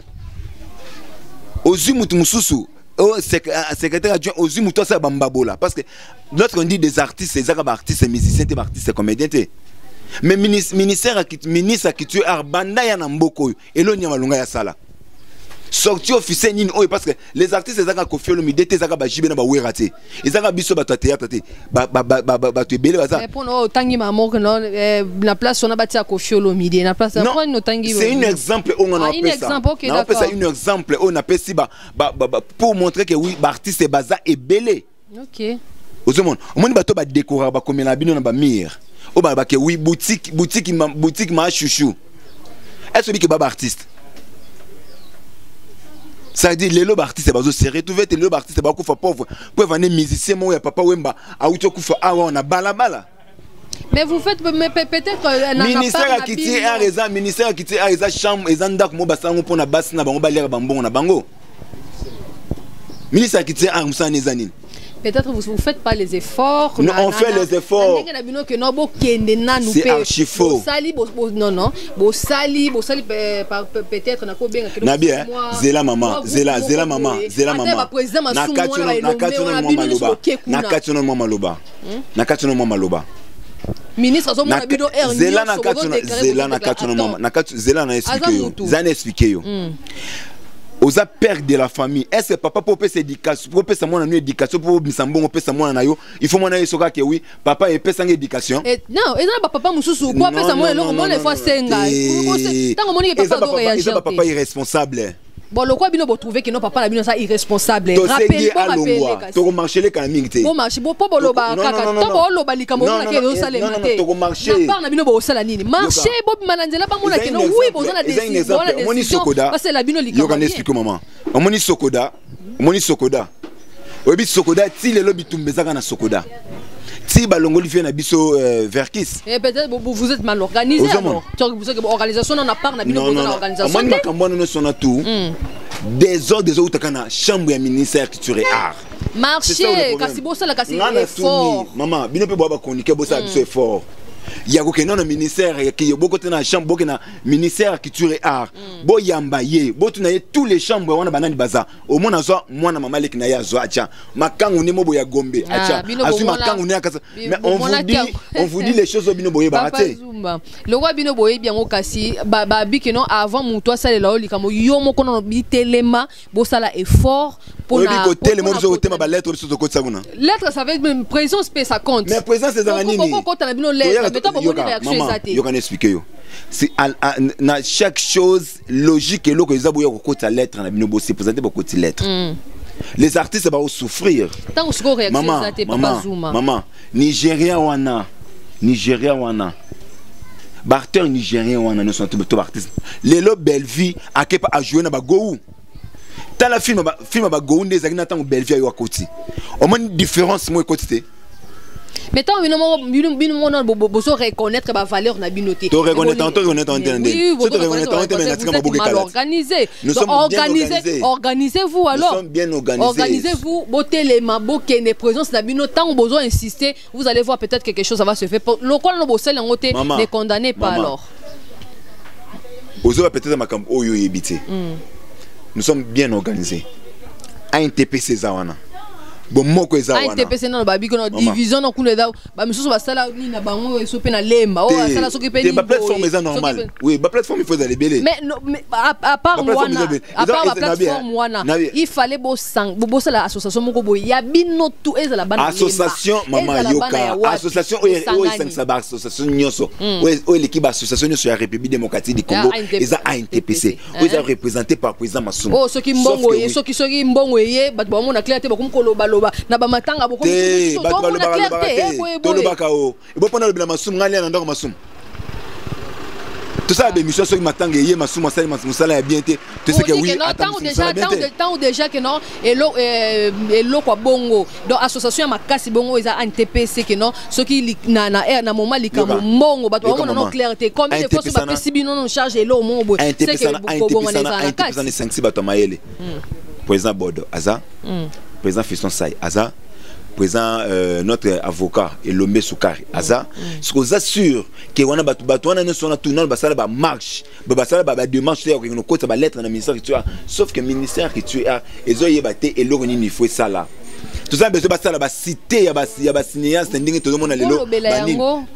aux Mutumususu, au secrétaire adjoint, aux Mutosa Bambabola, parce que lorsqu'on dit des artistes, c'est des artistes, musiciens, des artistes, comédiens. Mais ministère de la culture a Banda Yanamboko, et l'on y a Malunga Sala. Sorti officiel nini oyo parce que les artistes ezaka Kofi Olomide te ezaka ba jibe na ba werate ezaka biso ba théâtre te ba to ebele baza mais pour no tangi mamo que non la place on a bâti à Kofi Olomide na place pour no tangi c'est un exemple on a appelé ça on appelle ça un exemple on appelle si pour montrer que oui ba artiste baza ebele OK ozomon omoni bato ba décorer ba komela bino na ba mire o ba ke oui boutique ma chouchou est-ce que ba artiste. Ça dit les lobes artistes bazo serré tout vite les lobes artistes ba kufa pauvre pour vendre musicien mo ya papa wemba a uto kufa awa on a bala. Mais vous faites peut-être ministère qui tient à raison ministère qui tient à raison chambre ezanda ko mo basango pona basi na bango ba lera bambongo na bango ministère qui tient à musa nezanine. Peut-être vous faites pas les efforts. Non, on fait les efforts. C'est archi faux. Non. Peut-être Nabi, Zela maman. Ministre Zela expliqué. Aux appels de la famille, est-ce que papa peut faire éducation, pour faire mon éducation, pour misambon peut faire mon anayo, il faut mon ayo soka que oui, papa est payé éducation. Non, et là papa mususu, pour faire mon le fois senga. Tant mon papa doit réagir. Papa irresponsable. Bon, le quoi bino bo trouver que non papa la bino ça irresponsable. Rappel pas rappeler. To marcher les kanamingité. Bon marché, bon po boloba kaka, to bo loba likambo na ke yo sale maté. To marcher. Na parna bino bo sala nini? Marché bo mananzela ba mona ke no oui bo na décision. Moni Sokoda. Parce que la bino likambo. Yo kan expliquer maman. Moni Sokoda. Obi Sokoda ti le lobi tumbezaka na Sokoda. Si balongoli vient à biso Verkis. Et peut-être vous êtes mal organisé. Vous êtes organisation on a part na bino dans l'organisation. Moi makambo no sona tout. Des autres takana chambre ya ministère culture et art. marché kasi bosa la kasi effort maman bino pe boba konike bosa biso effort ya ko kenon ministère qui beaucoup na chambre beaucoup na ministère culture et art bo yamba ye bo tuna ye tous les chambres wana banani baza au moins azo mwana mama leki na ya zo acha makangu ne mobo ya gombe acha azu makangu ne akasa mais on vous dit les choses bino boye baraté le roi bino boye bien okasi ba bikeno avant muto asale la oli kamo yo moko no bitelema bo sala effort pour na côté les mots au thème ba lettre sur côté ça kuna lettre ça veut dire présence pe ça compte mais présence c'est dans nini ko na bino lettre mais toi bon réaction exacte yo kan expliquer yo c'est na chaque chose logique et loko ezabo yo ko ta lettre na bino bo se présenter beaucoup de lettres les artistes va souffrir tant que réaction exacte papa Zuma maman Nigeria wana Barter nigérien wana ne sont tout artistes les lo belle vie a kepa a jouer na ba go ta la film ba go ndé zakina tant belle vie yo akoti au moins différence moi côté mais tant bino bozo reconnaître ba valeur na binoté to reconnaître nous sommes organisez-vous alors nous sommes bien organisés organisez-vous boté les maboke ne présence na bino tant besoin insister vous allez voir peut-être quelque chose ça va se faire le quoi no bossel en côté ne condamnez pas alors ozo peut-être makam oyo yebité nous sommes bien organisés ANTP Césawana bon moko ezawana ANTP na babi kono division na kuna da ba misusu basala ni na bango esope na lemba o asala soki pe ni ba plateforme eza normal oui ba plateforme il faut aller belé mais à part la plateforme wana il fallait bo sala association moko bo ya bino tout ezala bana association mama yoka association o esangisa ba association nyoso o l'équipe association nyoso ya République démocratique du Congo eza ANTPC o eza représenté par président Massoum oh soki mbongo ye soki mbongo ye ba ba mona clarté ba kumkolo na ba matanga boko to na clarté to lo bakao e bo pona le Massoum ngale na ndoko Massoum tout ça be mission soki matanga ye Massoum sala ya bien te tu sais que oui tant déjà que non et lo kwa bongo donc association ya makasi bongo eza ANTPC que non soki na moment likambo mbongo bato bongo non clarté comme des fois so ba pesi bino non charge et lo mo bo c'est que bongo na za ANTPC na 5 bato maele président Bodo Aza président Fiston Say Aza président notre avocat Elombe Soukari Aza ce qu'on assure que wana bato wana ne sont tout non basala ba marche basala ba démarche là que no kota ba lettre na ministère qui sauf que ministère qui tu as ezo yebate et lo ni faut ça là tout ça besoin basala ba cité ya ba cinéaste ndingi to mona lelo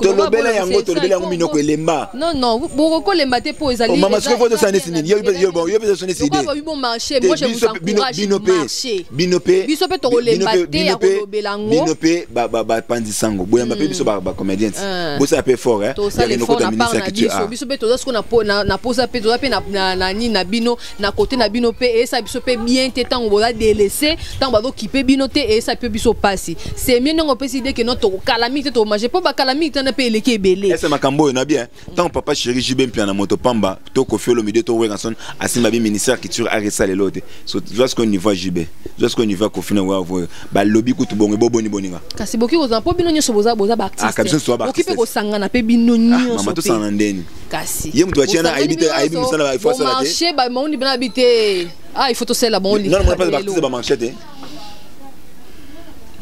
to lobela yango minoko elemba non boko lemba te po ezali maman ce que faut de ça nini yo besoin sonner idée bon marché moi je vous encourage marcher binope biso pe to lemba te ya lobela ngo binope ba pandisango boya mpe biso ba comédien bosa un peu fort hein il y a une côté ministère qui tu as biso pe to ce qu'on a na posa pe to pe na ni na bino na côté na binope et ça biso pe bien te tant on va délaisser tant ba do kiper binote et ça peut biso passer c'est mieux non peut décider que notre calamité to manger pas ba calamité na pe eleki ebele c'est makambo na bien tant papa chéri Jibé mpia na moto pamba to ko fait le milieu to Wenson asimba bi ministère qui tu arrêter les lots so jusqu'au niveau Jibé jusqu'au niveau ko fina wa ba lobby ku to bongo boni boninga kasi boki ko zampo bino nyoso boza ba artiste ah kabisa so ba artiste okipe ko sangana pe bino nyoso mama to sana ndeni kasi ye mtu achana aibi musala il faut ça là marché ba mondi bana habiter ah il faut to sela bon non pas ba artiste ba manchette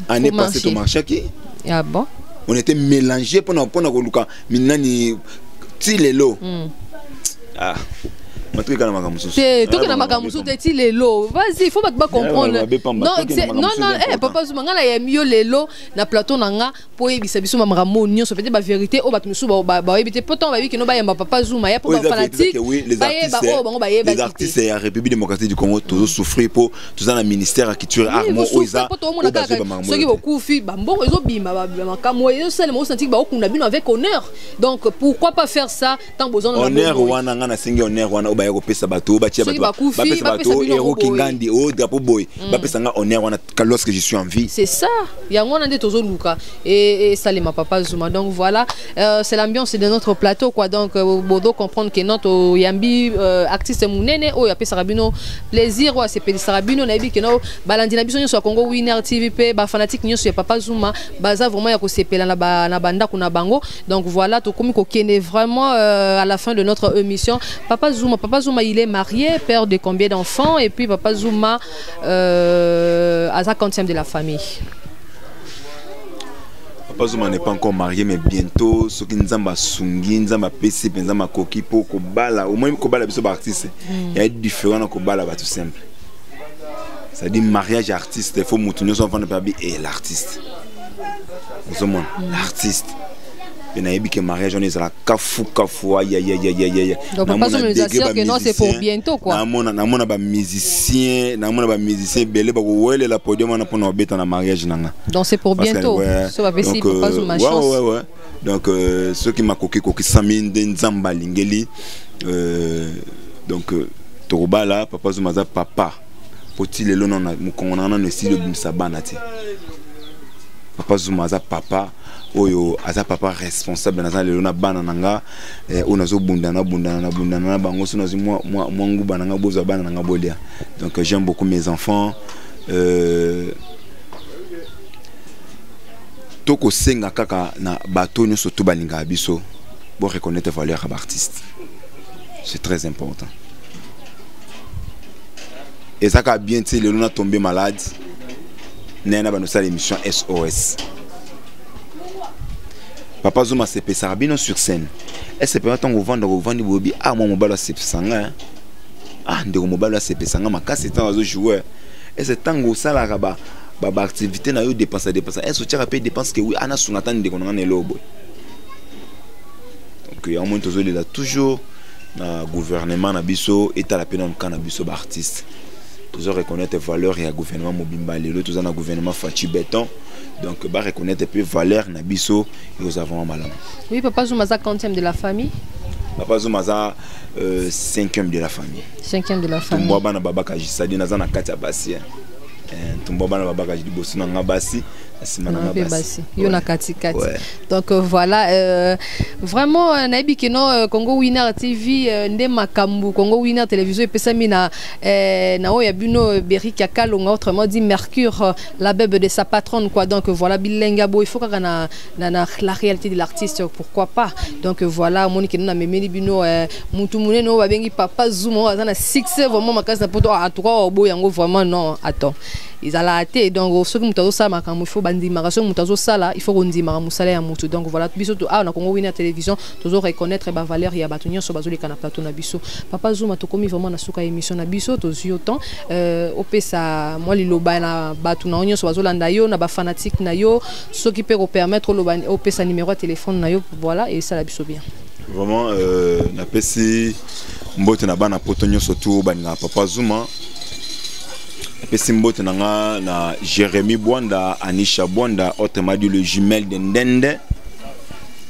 année passée au marché qui ah bon on était mélangés pendant koluka minani ti lelo ah matri kana makamusu c'est tout kana makamusu te ti lelo vas-y il faut pas comprendre non papa Zuma ngala ya mieux lelo na plateau nanga po ebisa biso mamamo nyonso peut-être ba vérité o batumisu ba ebité pourtant ba wi que no ba yamba papa Zuma ya pour ba fanatique les artistes ya République démocratique du Congo toujours souffrir pour tout ça na ministère culture armo oiza soki bokufi ba mbongo ezo bimba ba makamo ezo sele mo sentir ba okunda bino avec honneur donc pourquoi pas faire ça tant besoin na honneur wana ngana singi honneur wana ba yako pesa bato ba tia bato ba pesa bato ero kingandi o drapeau boy ba pesa nga honneur wana lorsque je suis en vie c'est ça ya ngona nde tozo luka et salema papa Zuma donc voilà c'est l'ambiance de notre plateau quoi donc bodo comprendre que notre yambi artiste munene o ya pesa rabino plaisir wa c'est pesa rabino na bi que no balandi na biso nyo so Congo Winner TV pe ba fanatique nyo so papa Zuma baza vraiment ya ko sepela na banda kuna bango donc voilà to komi ko kene vraiment à la fin de notre émission papa Zuma Papa Zuma, il est marié, père de combien d'enfants? Et puis Papa Zuma, à sa 50e de la famille. Papa Zuma n'est pas encore marié, mais bientôt, ce qui nous a sungi, nous a PC, nous a coquille pour Kobala, au moins Kobala, c'est un artiste. Il y a différent Kobala, tout simple. C'est-à-dire mariage artiste, il faut montrer son enfant de baby et l'artiste. L'artiste. Et na que mariage on est à la kafou aïe. Donc Papa Zuma nous assure que non, c'est pour bientôt quoi. Na mona ba musicien belé ba wele la podium na pour na beta na mariage nanga. Donc c'est pour bientôt. Ça va passer Papa Zuma chance. Ouais. Donc ceux qui m'a coqué samine de nzamba lingeli donc toba là Papa Zuma za papa. Poti lelo na mukongona na estilo bimsabana ti. Papa Zuma za papa. Oyo aza papa responsable na lelo na bana nanga onazo bundana bango so nazo moi nguba nanga boza bana nanga bolia. Donc j'aime beaucoup mes enfants. Toko senga kaka na bato nyoso to balinga biso bo reconnaître valeur à artiste. C'est très important. Et ça ka bien ti lelo na tombé malade. Nena ba no sala émission SOS. Papa Zuma se peut s'habiller sur scène. Et c'est pas tant qu'on vend bobi ah moi mobile c'est sanga. Ah ndeko mobile c'est sanga makasi tant aux joueurs. Et c'est tant que ça la ba activité na yo dépenser. Et so tira payer dépenses que oui ana sunatan ndeko na lobo. Donc il y a un moment là toujours na gouvernement na biso état la peine en biso ba artiste. Toujours reconnaître valeur et à gouvernement mobimba lelo tous na gouvernement Fachi Béton. Donc bah reconnaître peu valeur na biso et nous avons malam. Oui Papa Zuma za 40e de la famille. Papa Zuma za 5e de la famille. 5e de la famille. Tumbo bana baba ka jisadi na za na kati ya basi. Tumbo bana baba ka jibosu na ngabasi. Donc voilà, vraiment Naibi Keno Congo Winner TV nde makambu Congo Winner télévision et pesami na oya bino Berry Kakalo autrement dit Mercure la bébé de sa patronne quoi. Donc voilà bilenga bo il faut qu'on a la réalité de l'artiste, pourquoi pas. Donc voilà Monique na memeli bino mutu mune no babengi Papa Zuma azana 6 vraiment makasi na poto à 3 bo yango vraiment non attends. Ils allaient athée donc ceux qui m'ont ça il faut bandi maration m'ont ça il faut qu'on dise maramoussala ya mutu. Donc voilà biso to ah on a Congo Winner télévision toujours reconnaître ba valeur ya batunyo so bazoli kana plateau na biso. Papa Zuma to komi vraiment na suka émission na biso to autant opesa moi liloba na batu na onyo so bazolanda yo na ba fanatique na yo ceux qui peut permettre opesa numéro de téléphone na yo voilà et ça la biso bien. Vraiment na pesi mbote na bana potonyo surtout bana Papa Zuma. Pesimbote na Jérémy Bwanda, Anisha Bwanda, autrement dit le jumelle de Ndende.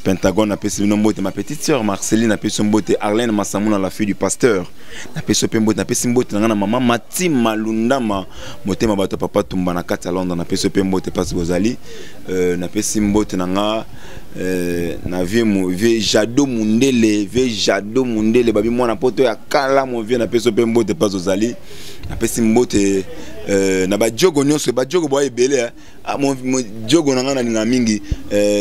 Pentagone a pesi mbote ma petite sœur Marceline a pesi mbote Arlène Massamouna la fille du pasteur. Na pesi mbote na pesi mbote na maman Mati Malunda ma motema bato papa tumba na kati à Londres na pesi mbote pas bozali na pesi mbote na vie Jado Mundele babi mwana poto ya kala mo vie na pesi mbote pas bozali na pesi mbote na ba jogo nyonso ba jogo boye belé mon jogo na ninga mingi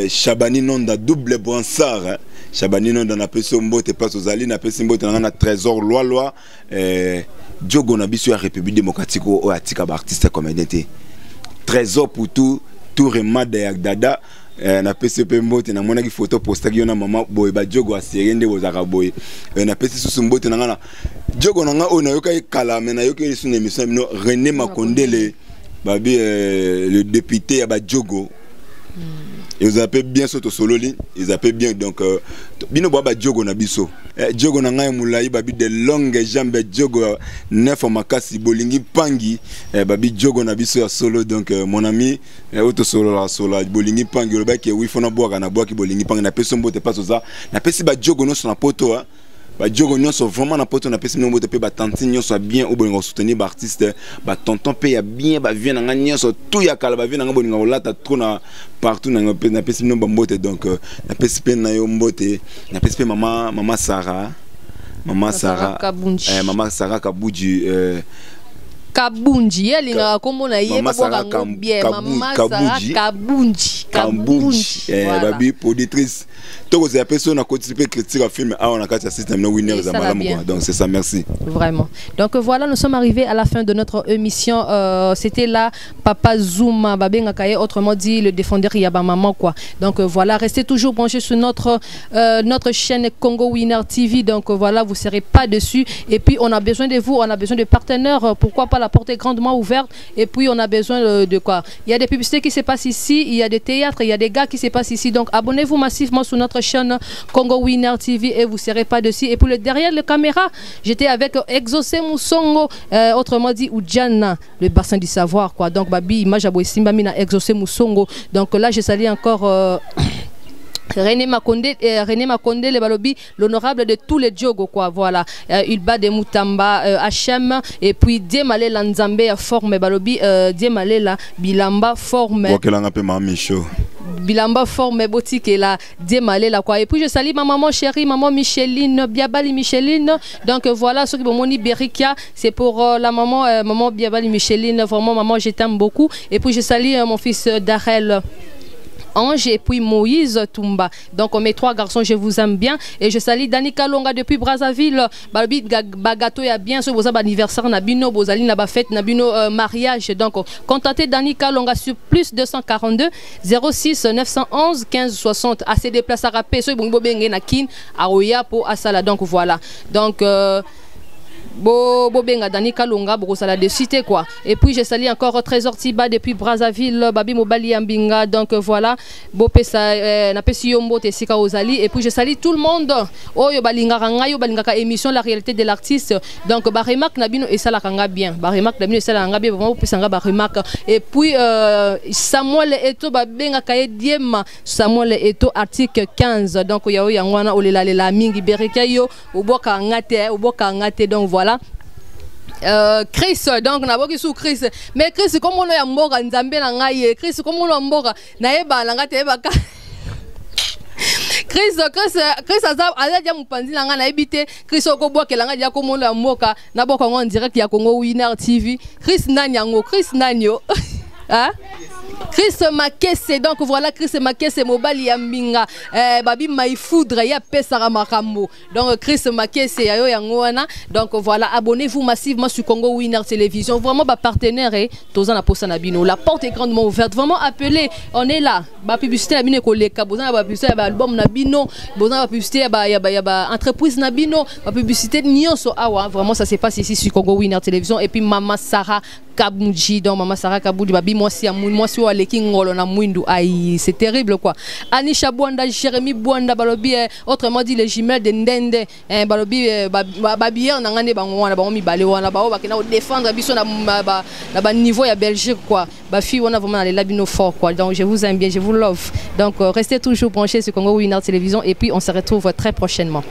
Chabani Nonda double bransard Chabani Nonda na peso mbote pas ozali na pesi mbote na trésor loi jogo na biso ya République démocratique o atika ba artiste comédien trésor pour tout remade ya dada na pesi mbote na mona ki photo poster ki na mama boy ba jogo a serende bozaka boy na pesi susu mbote na jogo na o na yoka kala mais na yoka sur une émission René Makondele babi le député à Badjogo. Ils appellent bien ce sololi, ils appellent bien donc bino baba Djogo na biso. Djogo na ngai mulai babi de longues jambes Djogo neuf makasi bolingi pangi babi Djogo na biso ya solo donc mon ami auto solo la solo bolingi pangi le baki oui fona boaka na boaki bolingi pangi na peso mbote pas ça na pesi ba Djogo no sur na poto ba Djogo nyonso vraiment na poto na pesi mbote pe ba tante nyonso bien ou bolingo soutenir ba artiste ba tonton pe ya bien ba vient na nyonso tout ya kala ba vient na bolingo lata trop na partout na pesi mbote donc na pesi pe na yo mbote na pesi pe mama Sarah Kabunji Kabunji, elle n'a comme on a eu Maman Sarah Kabunji, babi productrice. Tout vous avez on a continué critique à film on a quatre assistants winner donc c'est ça, merci. Vraiment. Donc voilà, nous sommes arrivés à la fin de notre émission. C'était là Papa Zouma Babenga Kaye, autrement dit le défendeur Yaba Maman quoi. Donc voilà, restez toujours branchés sur notre chaîne Congo Winner TV. Donc voilà, vous ne serez pas dessus. Et puis on a besoin de vous, on a besoin de partenaires. Pourquoi pas, la porte est grandement ouverte. Et puis on a besoin de quoi? Il y a des publicités qui se passent ici, il y a des théâtres, il y a des gars qui se passent ici. Donc abonnez-vous massivement sur notre chaîne Congo Winner TV et vous ne serez pas dessus. Et pour le derrière la caméra, j'étais avec Exaucé Moussongo, autrement dit Oudjana, le bassin du savoir quoi. Donc babi image à Simba mina Exaucé Moussongo. Donc là je salue encore René Makonde, le balobi, l'honorable de tous les Diogo quoi, voilà. Ulba de Moutamba, Hachem, et puis Diemale Lanzambe forme balobi, Diemale la Bilamba forme. Bilamba forme boutique et la Diemale la quoi. Et puis je salue ma maman chérie, maman Micheline, Biabali Micheline. Donc voilà, ce qui me moni Berikia, c'est pour la maman, maman Biabali Micheline. Vraiment maman, je t'aime beaucoup. Et puis je salue mon fils Darel Ange et puis Moïse Toumba. Donc mes trois garçons, je vous aime bien et je salue Dani Kalonga depuis Brazzaville. Balbi bagato ya bien ce beau anniversaire nabino bozali na ba fête nabino mariage. Donc contactez Dani Kalonga sur plus 242 06 911 15 60. Assez de places à rapper ce bon bobenge na kin aoya pour asala. Donc voilà. Donc Benga Dani Kalonga Brosala de cité quoi. Et puis je salue encore Trésor Tiba depuis Brazzaville, Babi Mobali Ambinga. Donc voilà, Bopesa Napesi Yombo Tessika Ozali. Et puis je salue tout le monde. Oh yo balinga ranga yo balinga émission la réalité de l'artiste. Donc Barimak Nabino et ça la kanga bien. Barimak Nabino et ça la kanga bien vraiment Pesanga Barimak. Et puis Samuel Eto Babenga Kaye Diema Samuel Eto article 15. Donc yao yangwana olela lela mingi berekayo uboka ngate donc voilà. Chris, donc na boki sous Chris, mais Chris comme on a mboka nzambe na ngai, Chris comme on a mboka na eba langa te eba ka Chris azab azadia mupanzi langa na ebite Chris okobwa kelanga dia comme on a mboka na boka en direct ya Congo Winner TV. Chris nanyango, Chris nanyo hein? Chris Makese, donc voilà Chris Makese Mobali Yambinga Babi Maïfoudre ya Pesara Makambo. Donc Chris Makese yayo yangwana. Donc voilà, abonnez-vous massivement sur Congo Winner Télévision. Vraiment ba partenaire et tozan na posa na bino. La porte est grandement ouverte. Vraiment appelez, on est là. Ba publicité na bino koleka, bozana ba publicité ba album na bino, bozana ba publicité ba entreprise na bino, ba publicité nyonso awa. Vraiment ça se passe ici sur Congo Winner Télévision. Et puis Maman Sarah Kabunji, donc Maman Sarah Kabunji babi moi si Lekingolo na mwindu aïe, c'est terrible quoi. Anisha Bwanda, Jérémy Bwanda balobi autrement dit les jumelles de Ndende balobi babi on ngane bangwana ba mi balé wana ba bakena défendre biso na ba niveau ya Belgique quoi. Ba fi on a vraiment les labino fort quoi. Donc je vous aime bien, je vous love. Donc restez toujours branchés sur Congo Winner Télévision et puis on se retrouve très prochainement.